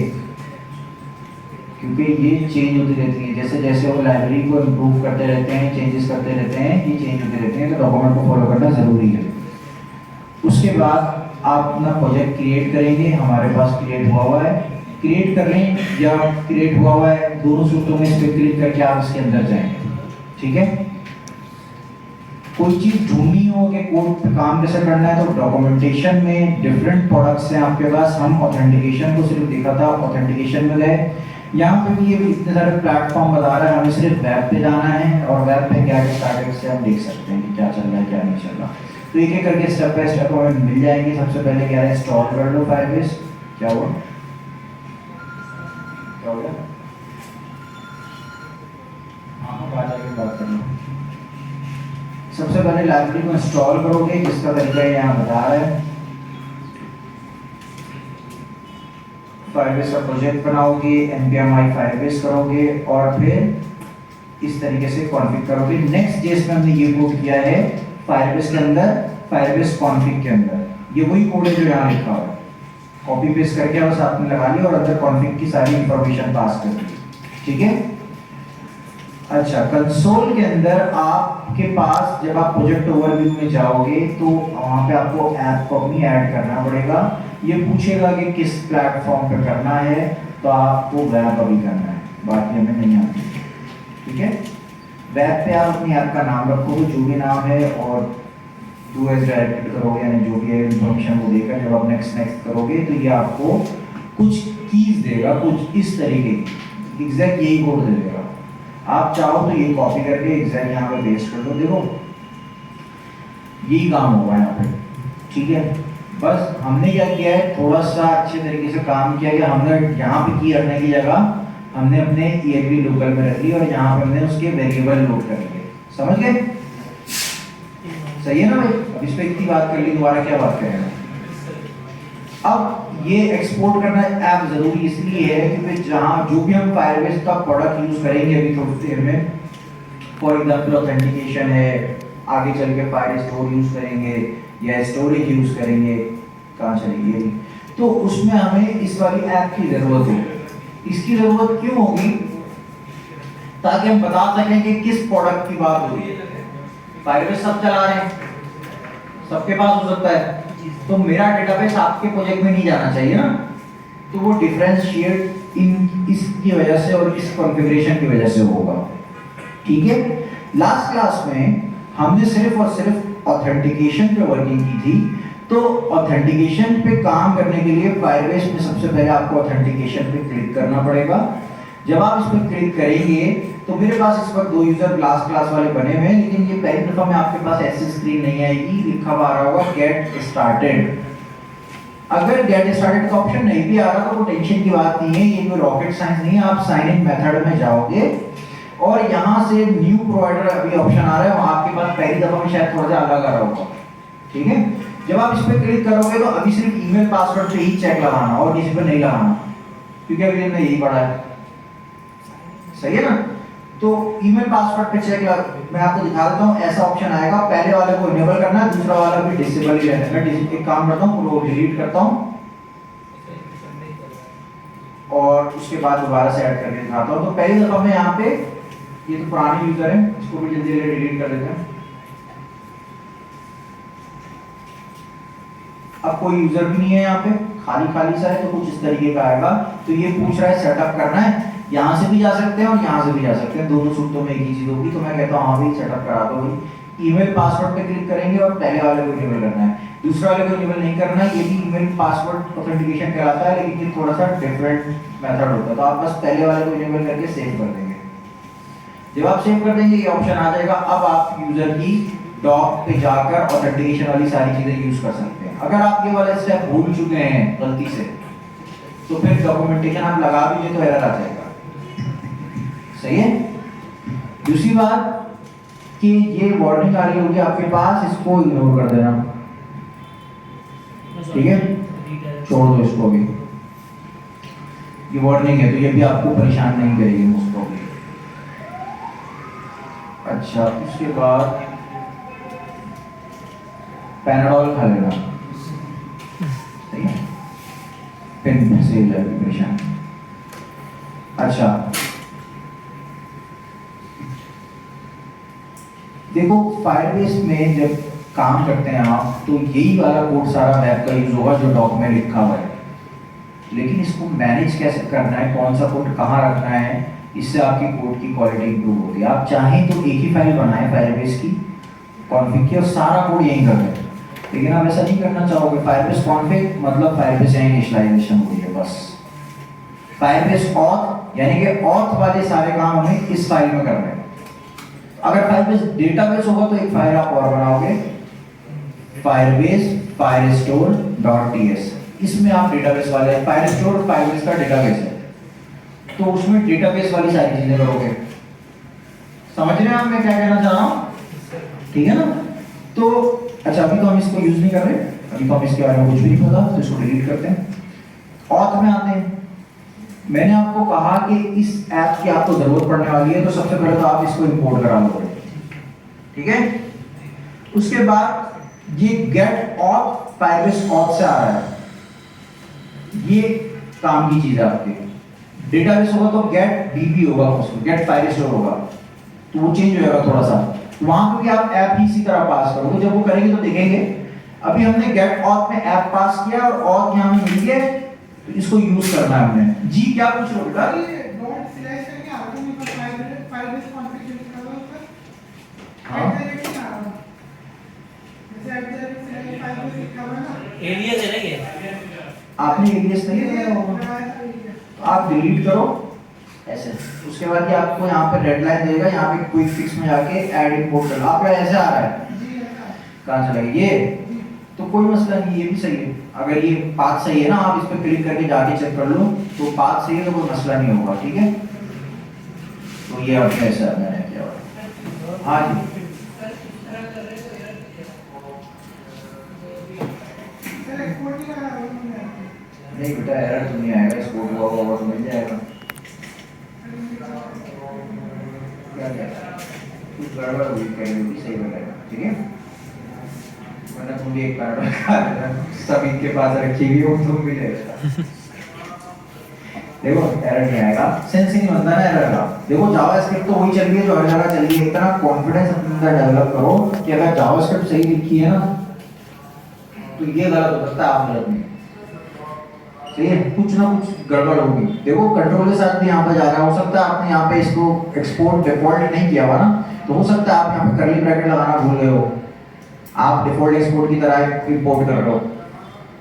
क्योंकि ये चेंज होती रहती है, जैसे जैसे वो लाइब्रेरी को इम्प्रूव करते रहते हैं, चेंजेस करते रहते हैं, ये चेंज होते रहते हैं, तो डॉक्यूमेंट को फॉलो करना ज़रूरी है। उसके बाद आप अपना प्रोजेक्ट क्रिएट करेंगे, हमारे पास क्रिएट हुआ है, क्रिएट कर लें या क्रिएट हुआ है, दोनों सूत्रों में इस पर क्लिक करके आप इसके अंदर जाएंगे, ठीक है। कोई चीज़ ढूंढनी हो कि कोड पे काम कैसे करना है, तो डॉक्यूमेंटेशन में डिफरेंट प्रोडक्ट्स हैं आपके पास। हम ऑथेंटिकेशन को सिर्फ देखा था, ऑथेंटिकेशन में गए, यहाँ पे भी ये इतने सारे प्लेटफॉर्म बता रहा है, हमें सिर्फ वेब पे जाना है और वेब पे क्या स्टार्टेड से हम देख सकते हैं कि क्या चल रहा है क्या नहीं चल रहा। तो एक एक करके स्टेप बाय स्टेप हमें मिल जाएंगे। सबसे पहले क्या है, इंस्टॉल कर लो फायरबेस। क्या हुआ, क्या हो गया? हाँ बात आगे बात कर लो। सबसे पहले लाइब्रेरी को इंस्टॉल करोगे, जिसका तरीका यहाँ बता रहा है। फायरबेस का प्रोजेक्ट बनाओगे, npmi फायरबेस करोगे और फिर इस तरीके से कॉन्फ़िग करोगे। नेक्स्ट जेएस में हमने ये कोड किया है फायरबेस के अंदर, फायरबेस कॉन्फ़िग के अंदर। ये वही कोड है जो यहाँ लिखा हुआ है, कॉपी पेस्ट करके बस आपने लगा लिया और अंदर कॉन्फ़िग की सारी इंफॉर्मेशन पास कर दी, ठीक है। अच्छा, कंसोल के अंदर आपके पास जब आप प्रोजेक्ट ओवरव्यू में जाओगे तो वहाँ पे आपको ऐप को अपनी ऐड करना पड़ेगा। ये पूछेगा कि किस प्लेटफॉर्म पे करना है, तो आपको वेब अभी करना है, बाकी हमें नहीं आती, ठीक है। वेब पे आप अपनी ऐप का नाम रखोगे, जो भी नाम है, और डू एज डायरेक्टेड करोगे, यानी जो भी है इन्फॉर्मेशन को देकर जब आप नेक्स्ट करोगे तो ये आपको कुछ कीज देगा, कुछ इस तरीके की, एग्जैक्ट यही कोड दे देगा। आप चाहो तो ये कॉपी करके एग्जैक्ट यहाँ पे पेस्ट कर दो, देखो यही काम होगा यहाँ पे, ठीक है। बस हमने क्या किया है, थोड़ा सा अच्छे तरीके से काम किया कि हमने यहाँ पे की रखने की जगह हमने अपने ELB लोकल में रख ली और यहाँ पे हमने उसके वेरिएबल लोड कर लिए, समझ गए? सही है ना भाई? अब इस पे इतनी बात कर ली, दोबारा क्या बात करेंगे। अब ये एक्सपोर्ट करना ऐप जरूरी इसलिए है क्योंकि जहाँ जो भी हम फायरबेस का प्रोडक्ट यूज करेंगे अभी थोड़ी देर में, फॉर एग्जांपल ऑथेंटिकेशन है, आगे चल के फायर स्टोर यूज करेंगे या स्टोरेज यूज करेंगे, कहाँ चलेगी, तो उसमें हमें इस वाली ऐप की जरूरत है। इसकी जरूरत क्यों होगी? ताकि हम बता सकें कि किस प्रोडक्ट की बात हो रही है। फायरबेस सब चला रहे हैं, सबके पास हो सकता है, तो मेरा डेटाबेस आपके प्रोजेक्ट में नहीं जाना चाहिए ना, तो वो डिफरेंशिएट इन इसकी वजह से और इस कॉन्फ़िगरेशन की वजह से होगा, ठीक है। लास्ट क्लास में हमने सिर्फ और सिर्फ ऑथेंटिकेशन पे वर्किंग की थी, तो ऑथेंटिकेशन पे काम करने के लिए फायरबेस में सबसे पहले आपको ऑथेंटिकेशन पे क्लिक करना पड़ेगा। जब आप इस पर क्लिक करेंगे तो मेरे पास इस वक्त 2 यूजर लास्ट क्लास वाले बने हुए हैं, लेकिन ये पहली दफा में आपके पास ऐसी स्क्रीन नहीं आएगी, लिखा हुआ आ रहा होगा गेट स्टार्टेड। अगर गेट स्टार्टेड का ऑप्शन नहीं भी आ रहा तो कोई टेंशन की बात नहीं है, ये कोई रॉकेट साइंस नहीं है। आप साइन इन मेथड में जाओगे और यहाँ से न्यू प्रोवाइडर अभी ऑप्शन आ रहा है, वहाँ आपके पास पहली दफा में शायद थोड़ा सा अलग आ रहा होगा, ठीक है। जब आप इस पर क्लिक करोगे तो अभी सिर्फ ईमेल पासवर्ड पे ही चेक लगाना और किसी पर नहीं लगाना, क्योंकि अभी हमने यही पढ़ा है, सही है ना। तो ईमेल पासवर्ड पे चेक मैं आपको दिखा देता हूँ, ऐसा ऑप्शन आएगा, पहले वाले को इनेबल करना है, दूसरा वाला भी डिसेबल ही रहना है। मैं एक काम करता हूँ, वो डिलीट करता हूँ और उसके बाद दोबारा से ऐड करके दिखाता हूँ। तो पहली दफा में यहाँ पे, ये तो पुराने यूजर है, इसको भी जल्दी जल्दी डिलीट कर देते हैं। अब कोई यूजर भी नहीं है यहाँ पे, खाली खाली सा है, तो कुछ इस तरीके का आएगा। तो ये पूछ रहा है सेटअप करना है, यहाँ से भी जा सकते हैं और यहाँ से भी जा सकते हैं, दोनों सूत्रों में एक ही चीज होगी। तो मैं कहता हूँ हाँ भाई सेटअप करा दो भाई। ईमेल पासवर्ड पे क्लिक करेंगे और पहले वाले को इनेबल करना है, दूसरे वाले को इनेबल नहीं करना है। ये भी ईमेल पासवर्ड ऑथेंटिकेशन कहलाता है, लेकिन ये थोड़ा सा डिफरेंट मेथड होता है। तो आप बस पहले वाले को इनेबल करके सेव कर देंगे। जब आप सेव कर देंगे ये ऑप्शन आ जाएगा। अब आप यूजर की डॉक पे जाकर ऑथेंटिकेशन वाली सारी चीजें यूज कर सकते हैं। अगर आप ये वाला स्टेप भूल चुके हैं गलती से, तो फिर डॉक्यूमेंटेशन आप लगा भी तो एरर आ जाएगा। सही है। दूसरी बात कि ये वार्निंग आ रही होगी आपके पास, इसको इग्नोर कर देना, ठीक है, छोड़ दो इसको भी। ये वार्निंग है तो ये भी आपको परेशान नहीं करेगी मोस्ट प्रॉब्ली। अच्छा, उसके बाद पैनाडोल खा लेना, सही है, पेन से जाएगी परेशान। अच्छा देखो, फायरबेस में जब काम करते हैं आप, तो यही वाला कोड सारा वेब का यूज होगा जो डॉक में लिखा हुआ है। लेकिन इसको मैनेज कैसे करना है, कौन सा कोड कहाँ रखना है, इससे आपकी कोड की क्वालिटी इंप्रूव होती है। आप चाहें तो एक ही फाइल बनाएं फायरबेस की, कॉन्फ़िग की, और सारा कोड यहीं कर दें। लेकिन आप ऐसा नहीं करना चाहोगे। फायरबेस कॉन्फ़िग मतलब फायरबेस यहीं इनिशियलाइजेशन हो रही है बस। फायरबेस ऑथ यानी कि ऑथ वाले सारे काम हमें इस फाइल में करने हैं। अगर फायरबेस डेटाबेस होगा तो एक फाइल आप और बनाओगे, फायरबेस firestore.ts। इसमें आप डेटाबेस वाले, फायरस्टोर फायरबेस का डेटाबेस है, तो उसमें डेटाबेस वाली सारी चीजें करोगे। समझ रहे हैं आप मैं क्या कहना चाह रहा हूँ, ठीक है ना। तो अच्छा, अभी तो हम इसको यूज नहीं कर रहे, अभी तो हम इसके बारे में कुछ भी नहीं पता, तो इसको डिलीट करते हैं। ऑथ में आते हैं। मैंने आपको कहा कि इस ऐप की आपको जरूरत पड़ने वाली है, तो सबसे पहले तो आप इसको इंपोर्ट करा लोगे, ठीक है। उसके बाद ये गेट ऑथ फायरबेस ऑथ से आ रहा है, ये काम की चीज है आपकी। डेटाबेस होगा तो गेट डीबी होगा, उसको गेट फायरस्टोर होगा, तो वो चेंज हो जाएगा थोड़ा सा। तो वहां पे भी आप ऐप ही इसी तरह पास करोगे। जब वो करेंगे तो देखेंगे। अभी हमने गेट ऑथ में ऐप पास किया और ऑथ यहाँ में मिल गया, तो इसको यूज करना है हमने। जी क्या पूछ रहे हो बेटा? ये डॉट स्लैश करके आगे में फाइलबेस कॉन्फ़िगर लिखा हुआ है, हाँ, जैसे फाइलबेस लिखा हुआ है ना, एलियस है ना ये, आपने एलियस नहीं लगाया होगा, तो आप डिलीट करो ऐसे। उसके बाद ये आपको यहाँ पे रेड लाइन देगा, यहाँ पे क्विक फिक्स में जाके ऐड इंपोर्ट कर लो। आपका ऐसे आ रहा है, कहाँ चला गया ये, तो कोई मसला नहीं, ये भी सही है। अगर ये पाथ सही है ना, आप इस पर क्लिक करके जाके चेक कर लो, तो पाथ सही है तो कोई मसला नहीं होगा, ठीक है। तो ये अब कैसा मैंने किया हुआ। हाँ जी, नहीं बेटा एरर तो नहीं आएगा, इसको हुआ होगा तो मिल जाएगा। क्या कुछ गड़बड़ हुई करेगी, सही बनेगा, ठीक है। वरना तुम भी एक पैराडॉल सब इनके पास रखी हुई हो, तुम भी ले देखो एरर नहीं आएगा, सेंस नहीं बनता ना एरर का। देखो जावास्क्रिप्ट तो वही चल रही है जो हर जगह चल रही है। इतना कॉन्फिडेंस अपने अंदर डेवलप करो कि अगर जावास्क्रिप्ट सही लिखी है ना, तो ये गलत हो सकता है, आप गलत नहीं, सही है, कुछ ना कुछ गड़बड़ होगी। देखो कंट्रोल के साथ भी यहाँ पे जा रहा है, हो सकता है आपने यहाँ पे इसको एक्सपोर्ट डिफॉल्ट नहीं किया हुआ ना, तो हो सकता है आप यहाँ पे करली ब्रैकेट लगाना भूल गए हो, आप डिफॉल्ट एक्सपोर्ट की तरह इंपोर्ट कर रहे हो,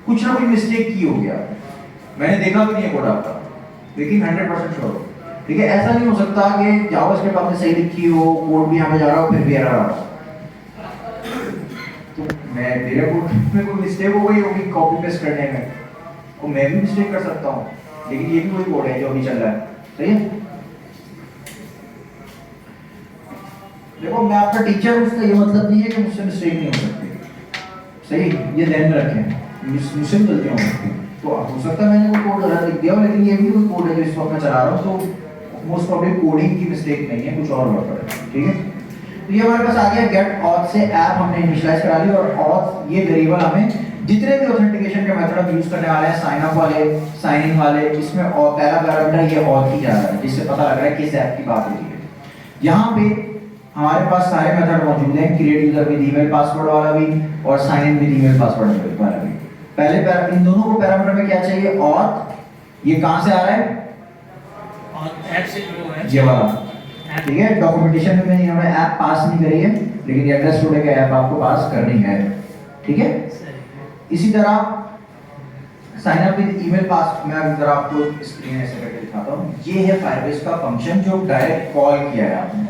कुछ ना कुछ मिस्टेक की होगी आप। मैंने देखा भी नहीं है कोड आपका, लेकिन 100% श्योर हो, ठीक है। ऐसा नहीं हो सकता कि जावास्क्रिप्ट आपने सही लिखी हो, कोड भी यहाँ पे जा रहा हो, फिर भी एरर आ रहा हो। तो मैं मेरे कोड में कोई मिस्टेक हो गई होगी कॉपी पेस्ट करने में, और मैं भी मिस्टेक कर सकता हूँ, लेकिन ये भी वही कोड है जो अभी चल रहा है, सही है। देखो मैं आपका टीचर हूँ, उसका ये मतलब नहीं है कि मुझसे मिस्टेक नहीं हो सकती, सही, ये ध्यान में रखें, मुझसे भी गलतियाँ हो सकती हैं। तो हो सकता है मैंने कोई कोड गलत लिख दिया हो, लेकिन ये भी कोई कोड है जो इस वक्त मैं चला रहा हूँ, तो मोस्ट प्रॉब्ली कोडिंग की मिस्टेक नहीं है, कुछ और हुआ है, ठीक है। तो ये हमारे पास आ गया गेट ऑथ से ऐप हमने इनिशियलाइज करा ली, और ऑथ ये वेरिएबल हमें जितने भी ऑथेंटिकेशन के मेथड हम यूज करने वाले हैं, साइन अप वाले, साइन इन वाले, इसमें पहला पैरामीटर ये ऑथ ही जा रहा है, जिससे पता लग रहा है किस ऐप की बात हो रही है। यहाँ पे हमारे पास सारे मेथड मौजूद हैं, create user with email password वाला भी और sign in with email password वाला भी। पहले इन दोनों को पैरामीटर में क्या चाहिए, ऑथ, ये कहां से आ रहा है, और ऐप से वो है ये वाला, ठीक है। डॉक्यूमेंटेशन में मैंने यहाँ ऐप पास नहीं करी है, लेकिन ये एड्रेस टुडे का ऐप आपको पास करनी है, ठीक है। इसी तरह साइन अप विद ईमेल पास, मैं जरा आपको स्क्रीन ऐसे करके दिखाता हूँ। ये है फायरबेस का फंक्शन जो डायरेक्ट कॉल किया है आपने।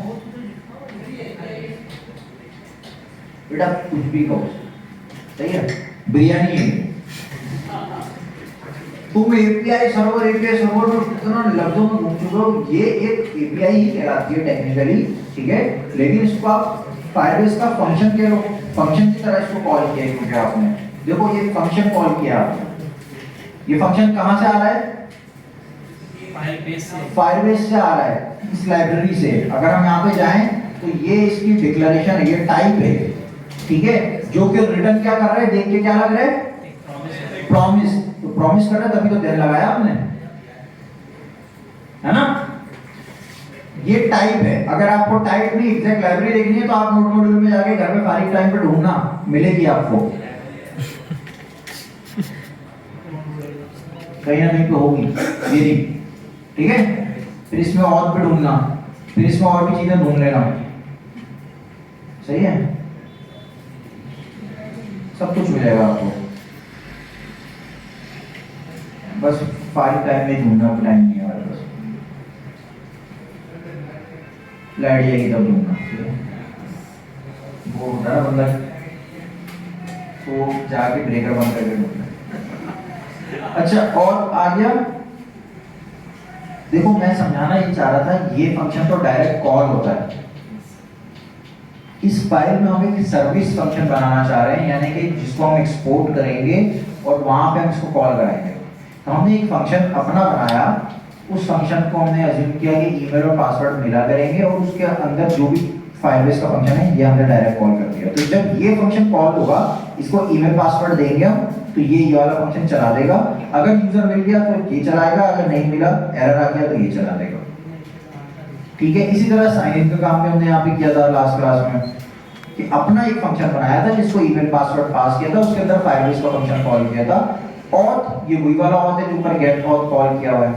बेटा कुछ भी कहो, सही है, बिरयानी है। तुम एपीआई सर्वर तो इतना लफ्जों में घूम चुके हो, ये एक एपीआई ही कहलाती है टेक्निकली, ठीक है। लेकिन इसको आप फायरबेस का फंक्शन के फंक्शन की तरह इसको कॉल किया है, क्योंकि आपने देखो ये फंक्शन कॉल किया आपने। ये फंक्शन कहाँ से आ रहा है? फायरबेस से आ रहा है, इस लाइब्रेरी से। अगर हम यहाँ पे जाएं तो ये इसकी डिक्लेरेशन है, ये टाइप है, ठीक है। जो कि रिटर्न क्या कर रहा है, देख के क्या लग रहा है? प्रॉमिस। तो प्रॉमिस कर रहा है, तभी तो देन लगाया आपने, है ना। ये टाइप है। अगर आपको टाइप नहीं एग्जैक्ट लाइब्रेरी देखनी है तो आप नोट मॉड्यूल में जाके घर में फारिग टाइम पे ढूंढना, मिलेगी आपको, कहीं ना कहीं पे होगी ये, ठीक है। फिर इसमें और भी ढूंढना, फिर इसमें और भी चीजें ढूंढ लेना, सही है। सब कुछ मिलेगा आपको, बस फारिग टाइम में ढूंढना, टाइम नहीं है हमारे पास, लाइट जाएगी तब ढूंढना, ठीक है। वो होता है बंदा तो जाके ब्रेकर बंद करके ढूंढना। अच्छा, और आ गया, देखो मैं समझाना ये चाह रहा था, ये फंक्शन तो डायरेक्ट कॉल होता है। इस फाइल में हम एक सर्विस फंक्शन बनाना चाह रहे हैं, यानी कि जिसको हम एक्सपोर्ट करेंगे और वहां पे हम इसको कॉल कराएंगे। तो हमने एक फंक्शन अपना बनाया, उस फंक्शन को हमने अज्यूम किया कि ईमेल और पासवर्ड मिला करेंगे, और उसके अंदर जो भी फायरबेस का फंक्शन है ये हमने डायरेक्ट कॉल कर दिया। तो जब ये फंक्शन कॉल होगा, इसको ईमेल पासवर्ड देंगे हम, तो ये वाला फंक्शन चला देगा। अगर यूजर मिल गया तो ये चलाएगा, अगर नहीं मिला, एरर आ गया, तो ये चला देगा, ठीक है। इसी तरह साइन इन का काम भी हमने यहाँ पे किया था लास्ट क्लास में, कि अपना एक फंक्शन बनाया था जिसको ईमेल पासवर्ड पास किया था, उसके अंदर फायरबेस का फंक्शन कॉल किया था, और ये वही वाला ऑथ है जो ऊपर गेट ऑथ कॉल किया हुआ है,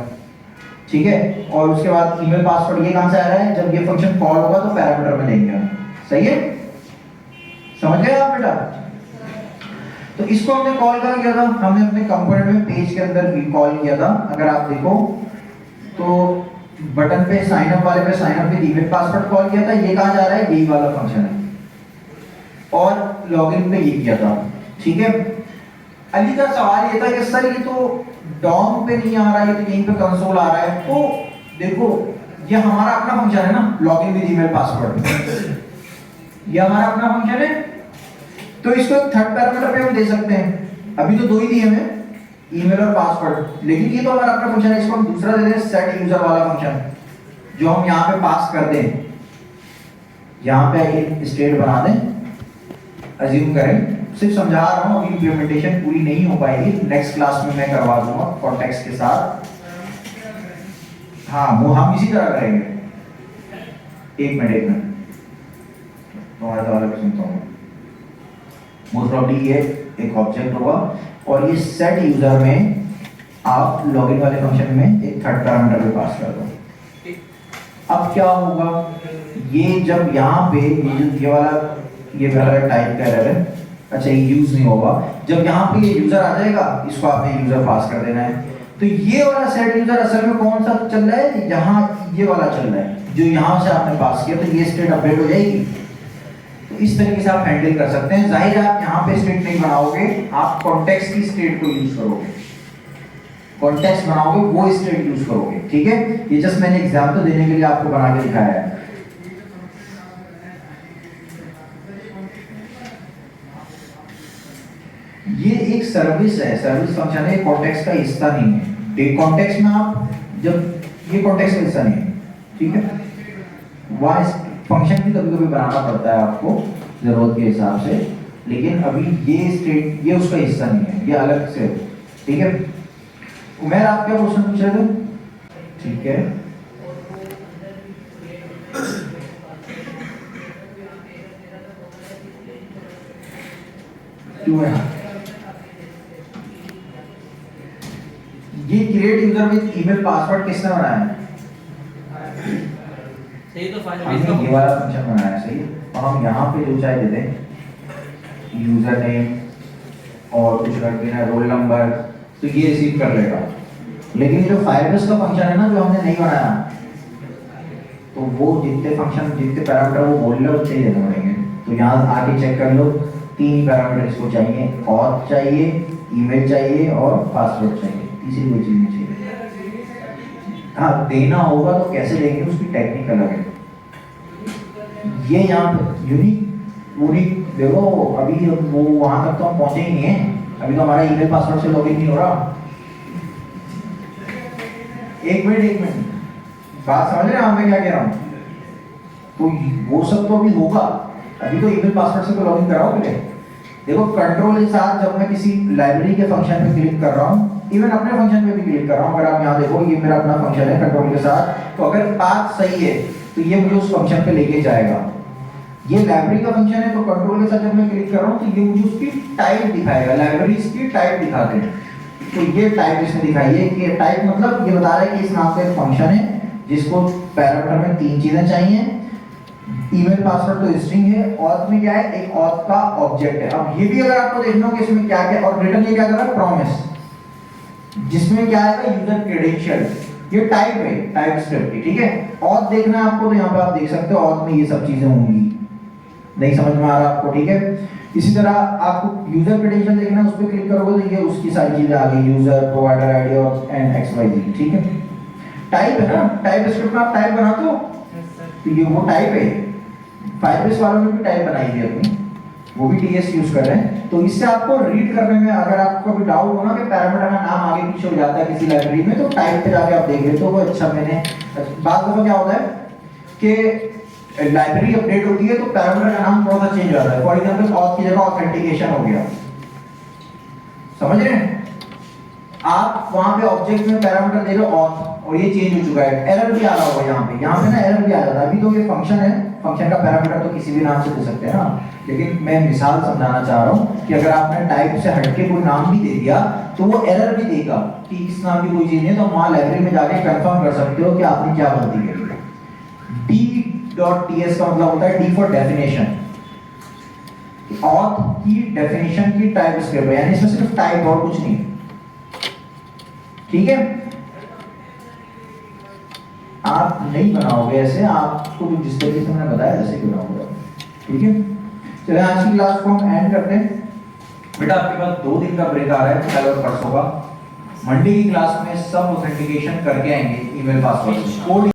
ठीक है। और उसके बाद ईमेल पासवर्ड ये कहां से आ रहा है? जब ये फंक्शन कॉल होगा तो पैरामीटर में देंगे हम, सही है, समझ गए आप बेटा। तो इसको हमने कॉल कहाँ किया था? हमने अपने कंपोनेंट में पेज के अंदर भी कॉल किया था। अगर आप देखो तो बटन पे साइन अप वाले पे sign up with email password call किया था, ये कहां जा रहा है? यही वाला फंक्शन है। और लॉगिन पे ये किया था, ठीक है। अली का सवाल ये था कि सर ये तो डॉम पे नहीं आ रहा है, ये तो यहीं पे कंसोल आ रहा है। तो देखो ये हमारा अपना फंक्शन है ना, लॉगिन विद ईमेल पासवर्ड, ये हमारा अपना फंक्शन है। तो इसको थर्ड पैरामीटर पे हम दे सकते हैं। अभी तो दो ही दिए हमें, ईमेल और पासवर्ड, लेकिन ये तो हमारा अपना फंक्शन है, इसको हम दूसरा दे दें, सेट यूजर वाला फंक्शन, जो हम यहाँ पे पास कर दें, यहाँ पे एक स्टेट बना दें, अज्यूम करें। सिर्फ समझा रहा हूँ, अभी इंप्लीमेंटेशन पूरी नहीं हो पाएगी, नेक्स्ट क्लास में मैं करवा दूंगा कॉन्टेक्स्ट के साथ। हाँ, वो हम इसी तरह करेंगे। एक मिनट तुम्हारे सवाल को सुनता हूँ। मोस्ट प्रॉब्ली ये एक ऑब्जेक्ट होगा, और ये सेट यूजर में आप लॉगिन वाले फंक्शन में एक थर्ड पैरामीटर भी पास कर दो। अब क्या होगा, ये जब यहाँ पे ये वाला टाइप का एरर है, अच्छा ये यूज नहीं होगा। जब यहाँ पे ये यूजर आ जाएगा, इसको आपने यूजर पास कर देना है। तो ये वाला सेट यूजर असल में कौन सा चल रहा है? यहाँ ये वाला चल रहा है, जो यहाँ से आपने पास किया, तो ये स्टेट अपडेट हो जाएगी। तो इस तरीके से आप हैंडल कर सकते हैं। जाहिर है आप यहाँ पे स्टेट नहीं बनाओगे, आप कॉन्टेक्स्ट की स्टेट को यूज करोगे, कॉन्टेक्स्ट बनाओगे, वो स्टेट यूज करोगे, ठीक है। ये जस्ट मैंने एग्जांपल देने के लिए आपको बना के दिखाया है। ये एक सर्विस है, सर्विस फंक्शन है, कॉन्टेक्स्ट का हिस्सा नहीं है। डे कॉन्टेक्स्ट में आप जब ये कॉन्टेक्स्ट का हिस्सा नहीं है, ठीक है। वहाँ फंक्शन भी कभी कभी बनाना पड़ता है आपको जरूरत के हिसाब से, लेकिन अभी ये स्टेट ये उसका हिस्सा नहीं है, ये अलग से, ठीक है। उमर आप क्या क्वेश्चन पूछ रहे थे? ठीक है, क्यों है? ये create user with email password किसने बनाया है? ये तो फाइल हमने ये वाला फंक्शन बनाया है, सही है। और हम यहाँ पे जो चाहे देते हैं यूजर नेम और कुछ रख देना रोल नंबर, तो ये रिसीव कर लेगा। लेकिन जो फायरबेस का फंक्शन है ना, जो हमने नहीं बनाया, तो वो जितने फंक्शन जितने पैरामीटर वो बोल रहे उतने ही देने पड़ेंगे। तो यहाँ आके चेक कर लो, 3 पैरामीटर इसको चाहिए, ऑथ चाहिए, ईमेल चाहिए और पासवर्ड चाहिए, तीसरी कोई चीज़ नहीं चाहिए। हाँ देना होगा तो कैसे देंगे उसकी टेक्निक अलग है। ये यहाँ पे यूनिक देखो, अभी वो वहाँ तक तो हम पहुँचे ही नहीं है, अभी तो हमारा ईमेल पासवर्ड से लॉगिन नहीं हो रहा। एक मिनट बात समझ रहे हैं मैं क्या कह रहा हूँ? तो वो सब तो अभी होगा, अभी तो ईमेल पासवर्ड से तो लॉगिन कराओ पहले। देखो कंट्रोल के साथ जब मैं किसी लाइब्रेरी के फंक्शन पे क्लिक कर रहा हूँ, इवन अपने फंक्शन पे भी क्लिक कर रहा हूँ, अगर आप यहाँ देखो ये मेरा अपना फंक्शन है कंट्रोल के साथ, तो अगर पाथ सही है तो ये मुझे उस फंक्शन पे लेके जाएगा। ये लाइब्रेरी का फंक्शन है, तो कंट्रोल के साथ जब मैं क्लिक कर रहा हूँ तो ये मुझे उसकी टाइप दिखाएगा, लाइब्रेरीज की टाइप दिखाते हैं। तो ये टाइप इसमें दिखाई है कि टाइप मतलब ये बता रहा है कि इस नाम का एक फंक्शन है जिसको पैरामीटर में 3 चीजें चाहिए, ईमेल पासवर्ड तो स्ट्रिंग है, ऑथ में क्या है, एक ऑथ का ऑब्जेक्ट है। अब ये भी अगर आपको देखना हो कि इसमें क्या क्या, और रिटर्न ये क्या कर रहा है, प्रॉमिस, जिसमें क्या आएगा, यूजर क्रेडेंशियल, ये टाइप है, टाइप स्क्रिप्ट की, ठीक है। ऑथ देखना है आपको तो यहाँ पे आप देख सकते हो, ऑथ में ये सब चीजें होंगी, नहीं समझ में आ रहा आपको, ठीक है। इसी तरह आपको यूजर क्रेडेंशियल देखना है, उस पर क्लिक करोगे तो ये उसकी सारी चीजें आ गई, यूजर, प्रोवाइडर आईडी और एंड XYZ, ठीक है। टाइप है ना, टाइप स्क्रिप्ट में आप टाइप बनाते हो, तो ये वो टाइप है। फायरबेस वालों ने भी टाइप बनाई है अपनी, वो भी TS यूज कर रहे हैं। तो इससे आपको रीड करने में अगर आपको कोई डाउट हो ना कि पैरामीटर का नाम आगे पीछे हो जाता है किसी लाइब्रेरी में, तो टाइप पे जाके आप देख लेते हो। वो अच्छा, मैंने बात दफा क्या होता है कि लाइब्रेरी अपडेट होती है तो पैरामीटर का नाम थोड़ा सा चेंज हो जाता है। फॉर एग्जांपल ऑथ की जगह ऑथेंटिकेशन हो गया, समझ रहे हैं आप? वहां पे ऑब्जेक्ट में पैरामीटर दे रहे हो ऑथ, और ये चेंज हो चुका है, एरर भी आ रहा होगा यहाँ पे ना एरर भी आ जाता है। अभी तो ये फंक्शन है, फंक्शन का पैरामीटर तो किसी भी नाम से दे सकते हैं ना, लेकिन मैं मिसाल समझाना चाह रहा हूँ कि अगर आपने टाइप से हटके कोई नाम भी दे दिया तो वो एरर भी देगा कि इस नाम की कोई चीज नहीं है, तो वहाँ लाइब्रेरी में जाके कंफर्म कर सकते हो कि आपने क्या गलती करी है। D.TS का मतलब होता है D फॉर डेफिनेशन, ऑथ की डेफिनेशन की टाइप स्क्रिप्ट है, यानी इसमें सिर्फ टाइप और कुछ नहीं, ठीक है। आप नहीं बनाओगे ऐसे, आपको तो जिस तरीके से मैंने बताया वैसे ही बनाओगे, ठीक है। चलिए आज की क्लास को हम एंड करते हैं। बेटा आपके पास 2 दिन का ब्रेक आ रहा है, कल और परसों का। मंडे की क्लास में सब ऑथेंटिकेशन करके आएंगे ईमेल पासवर्ड से। कोड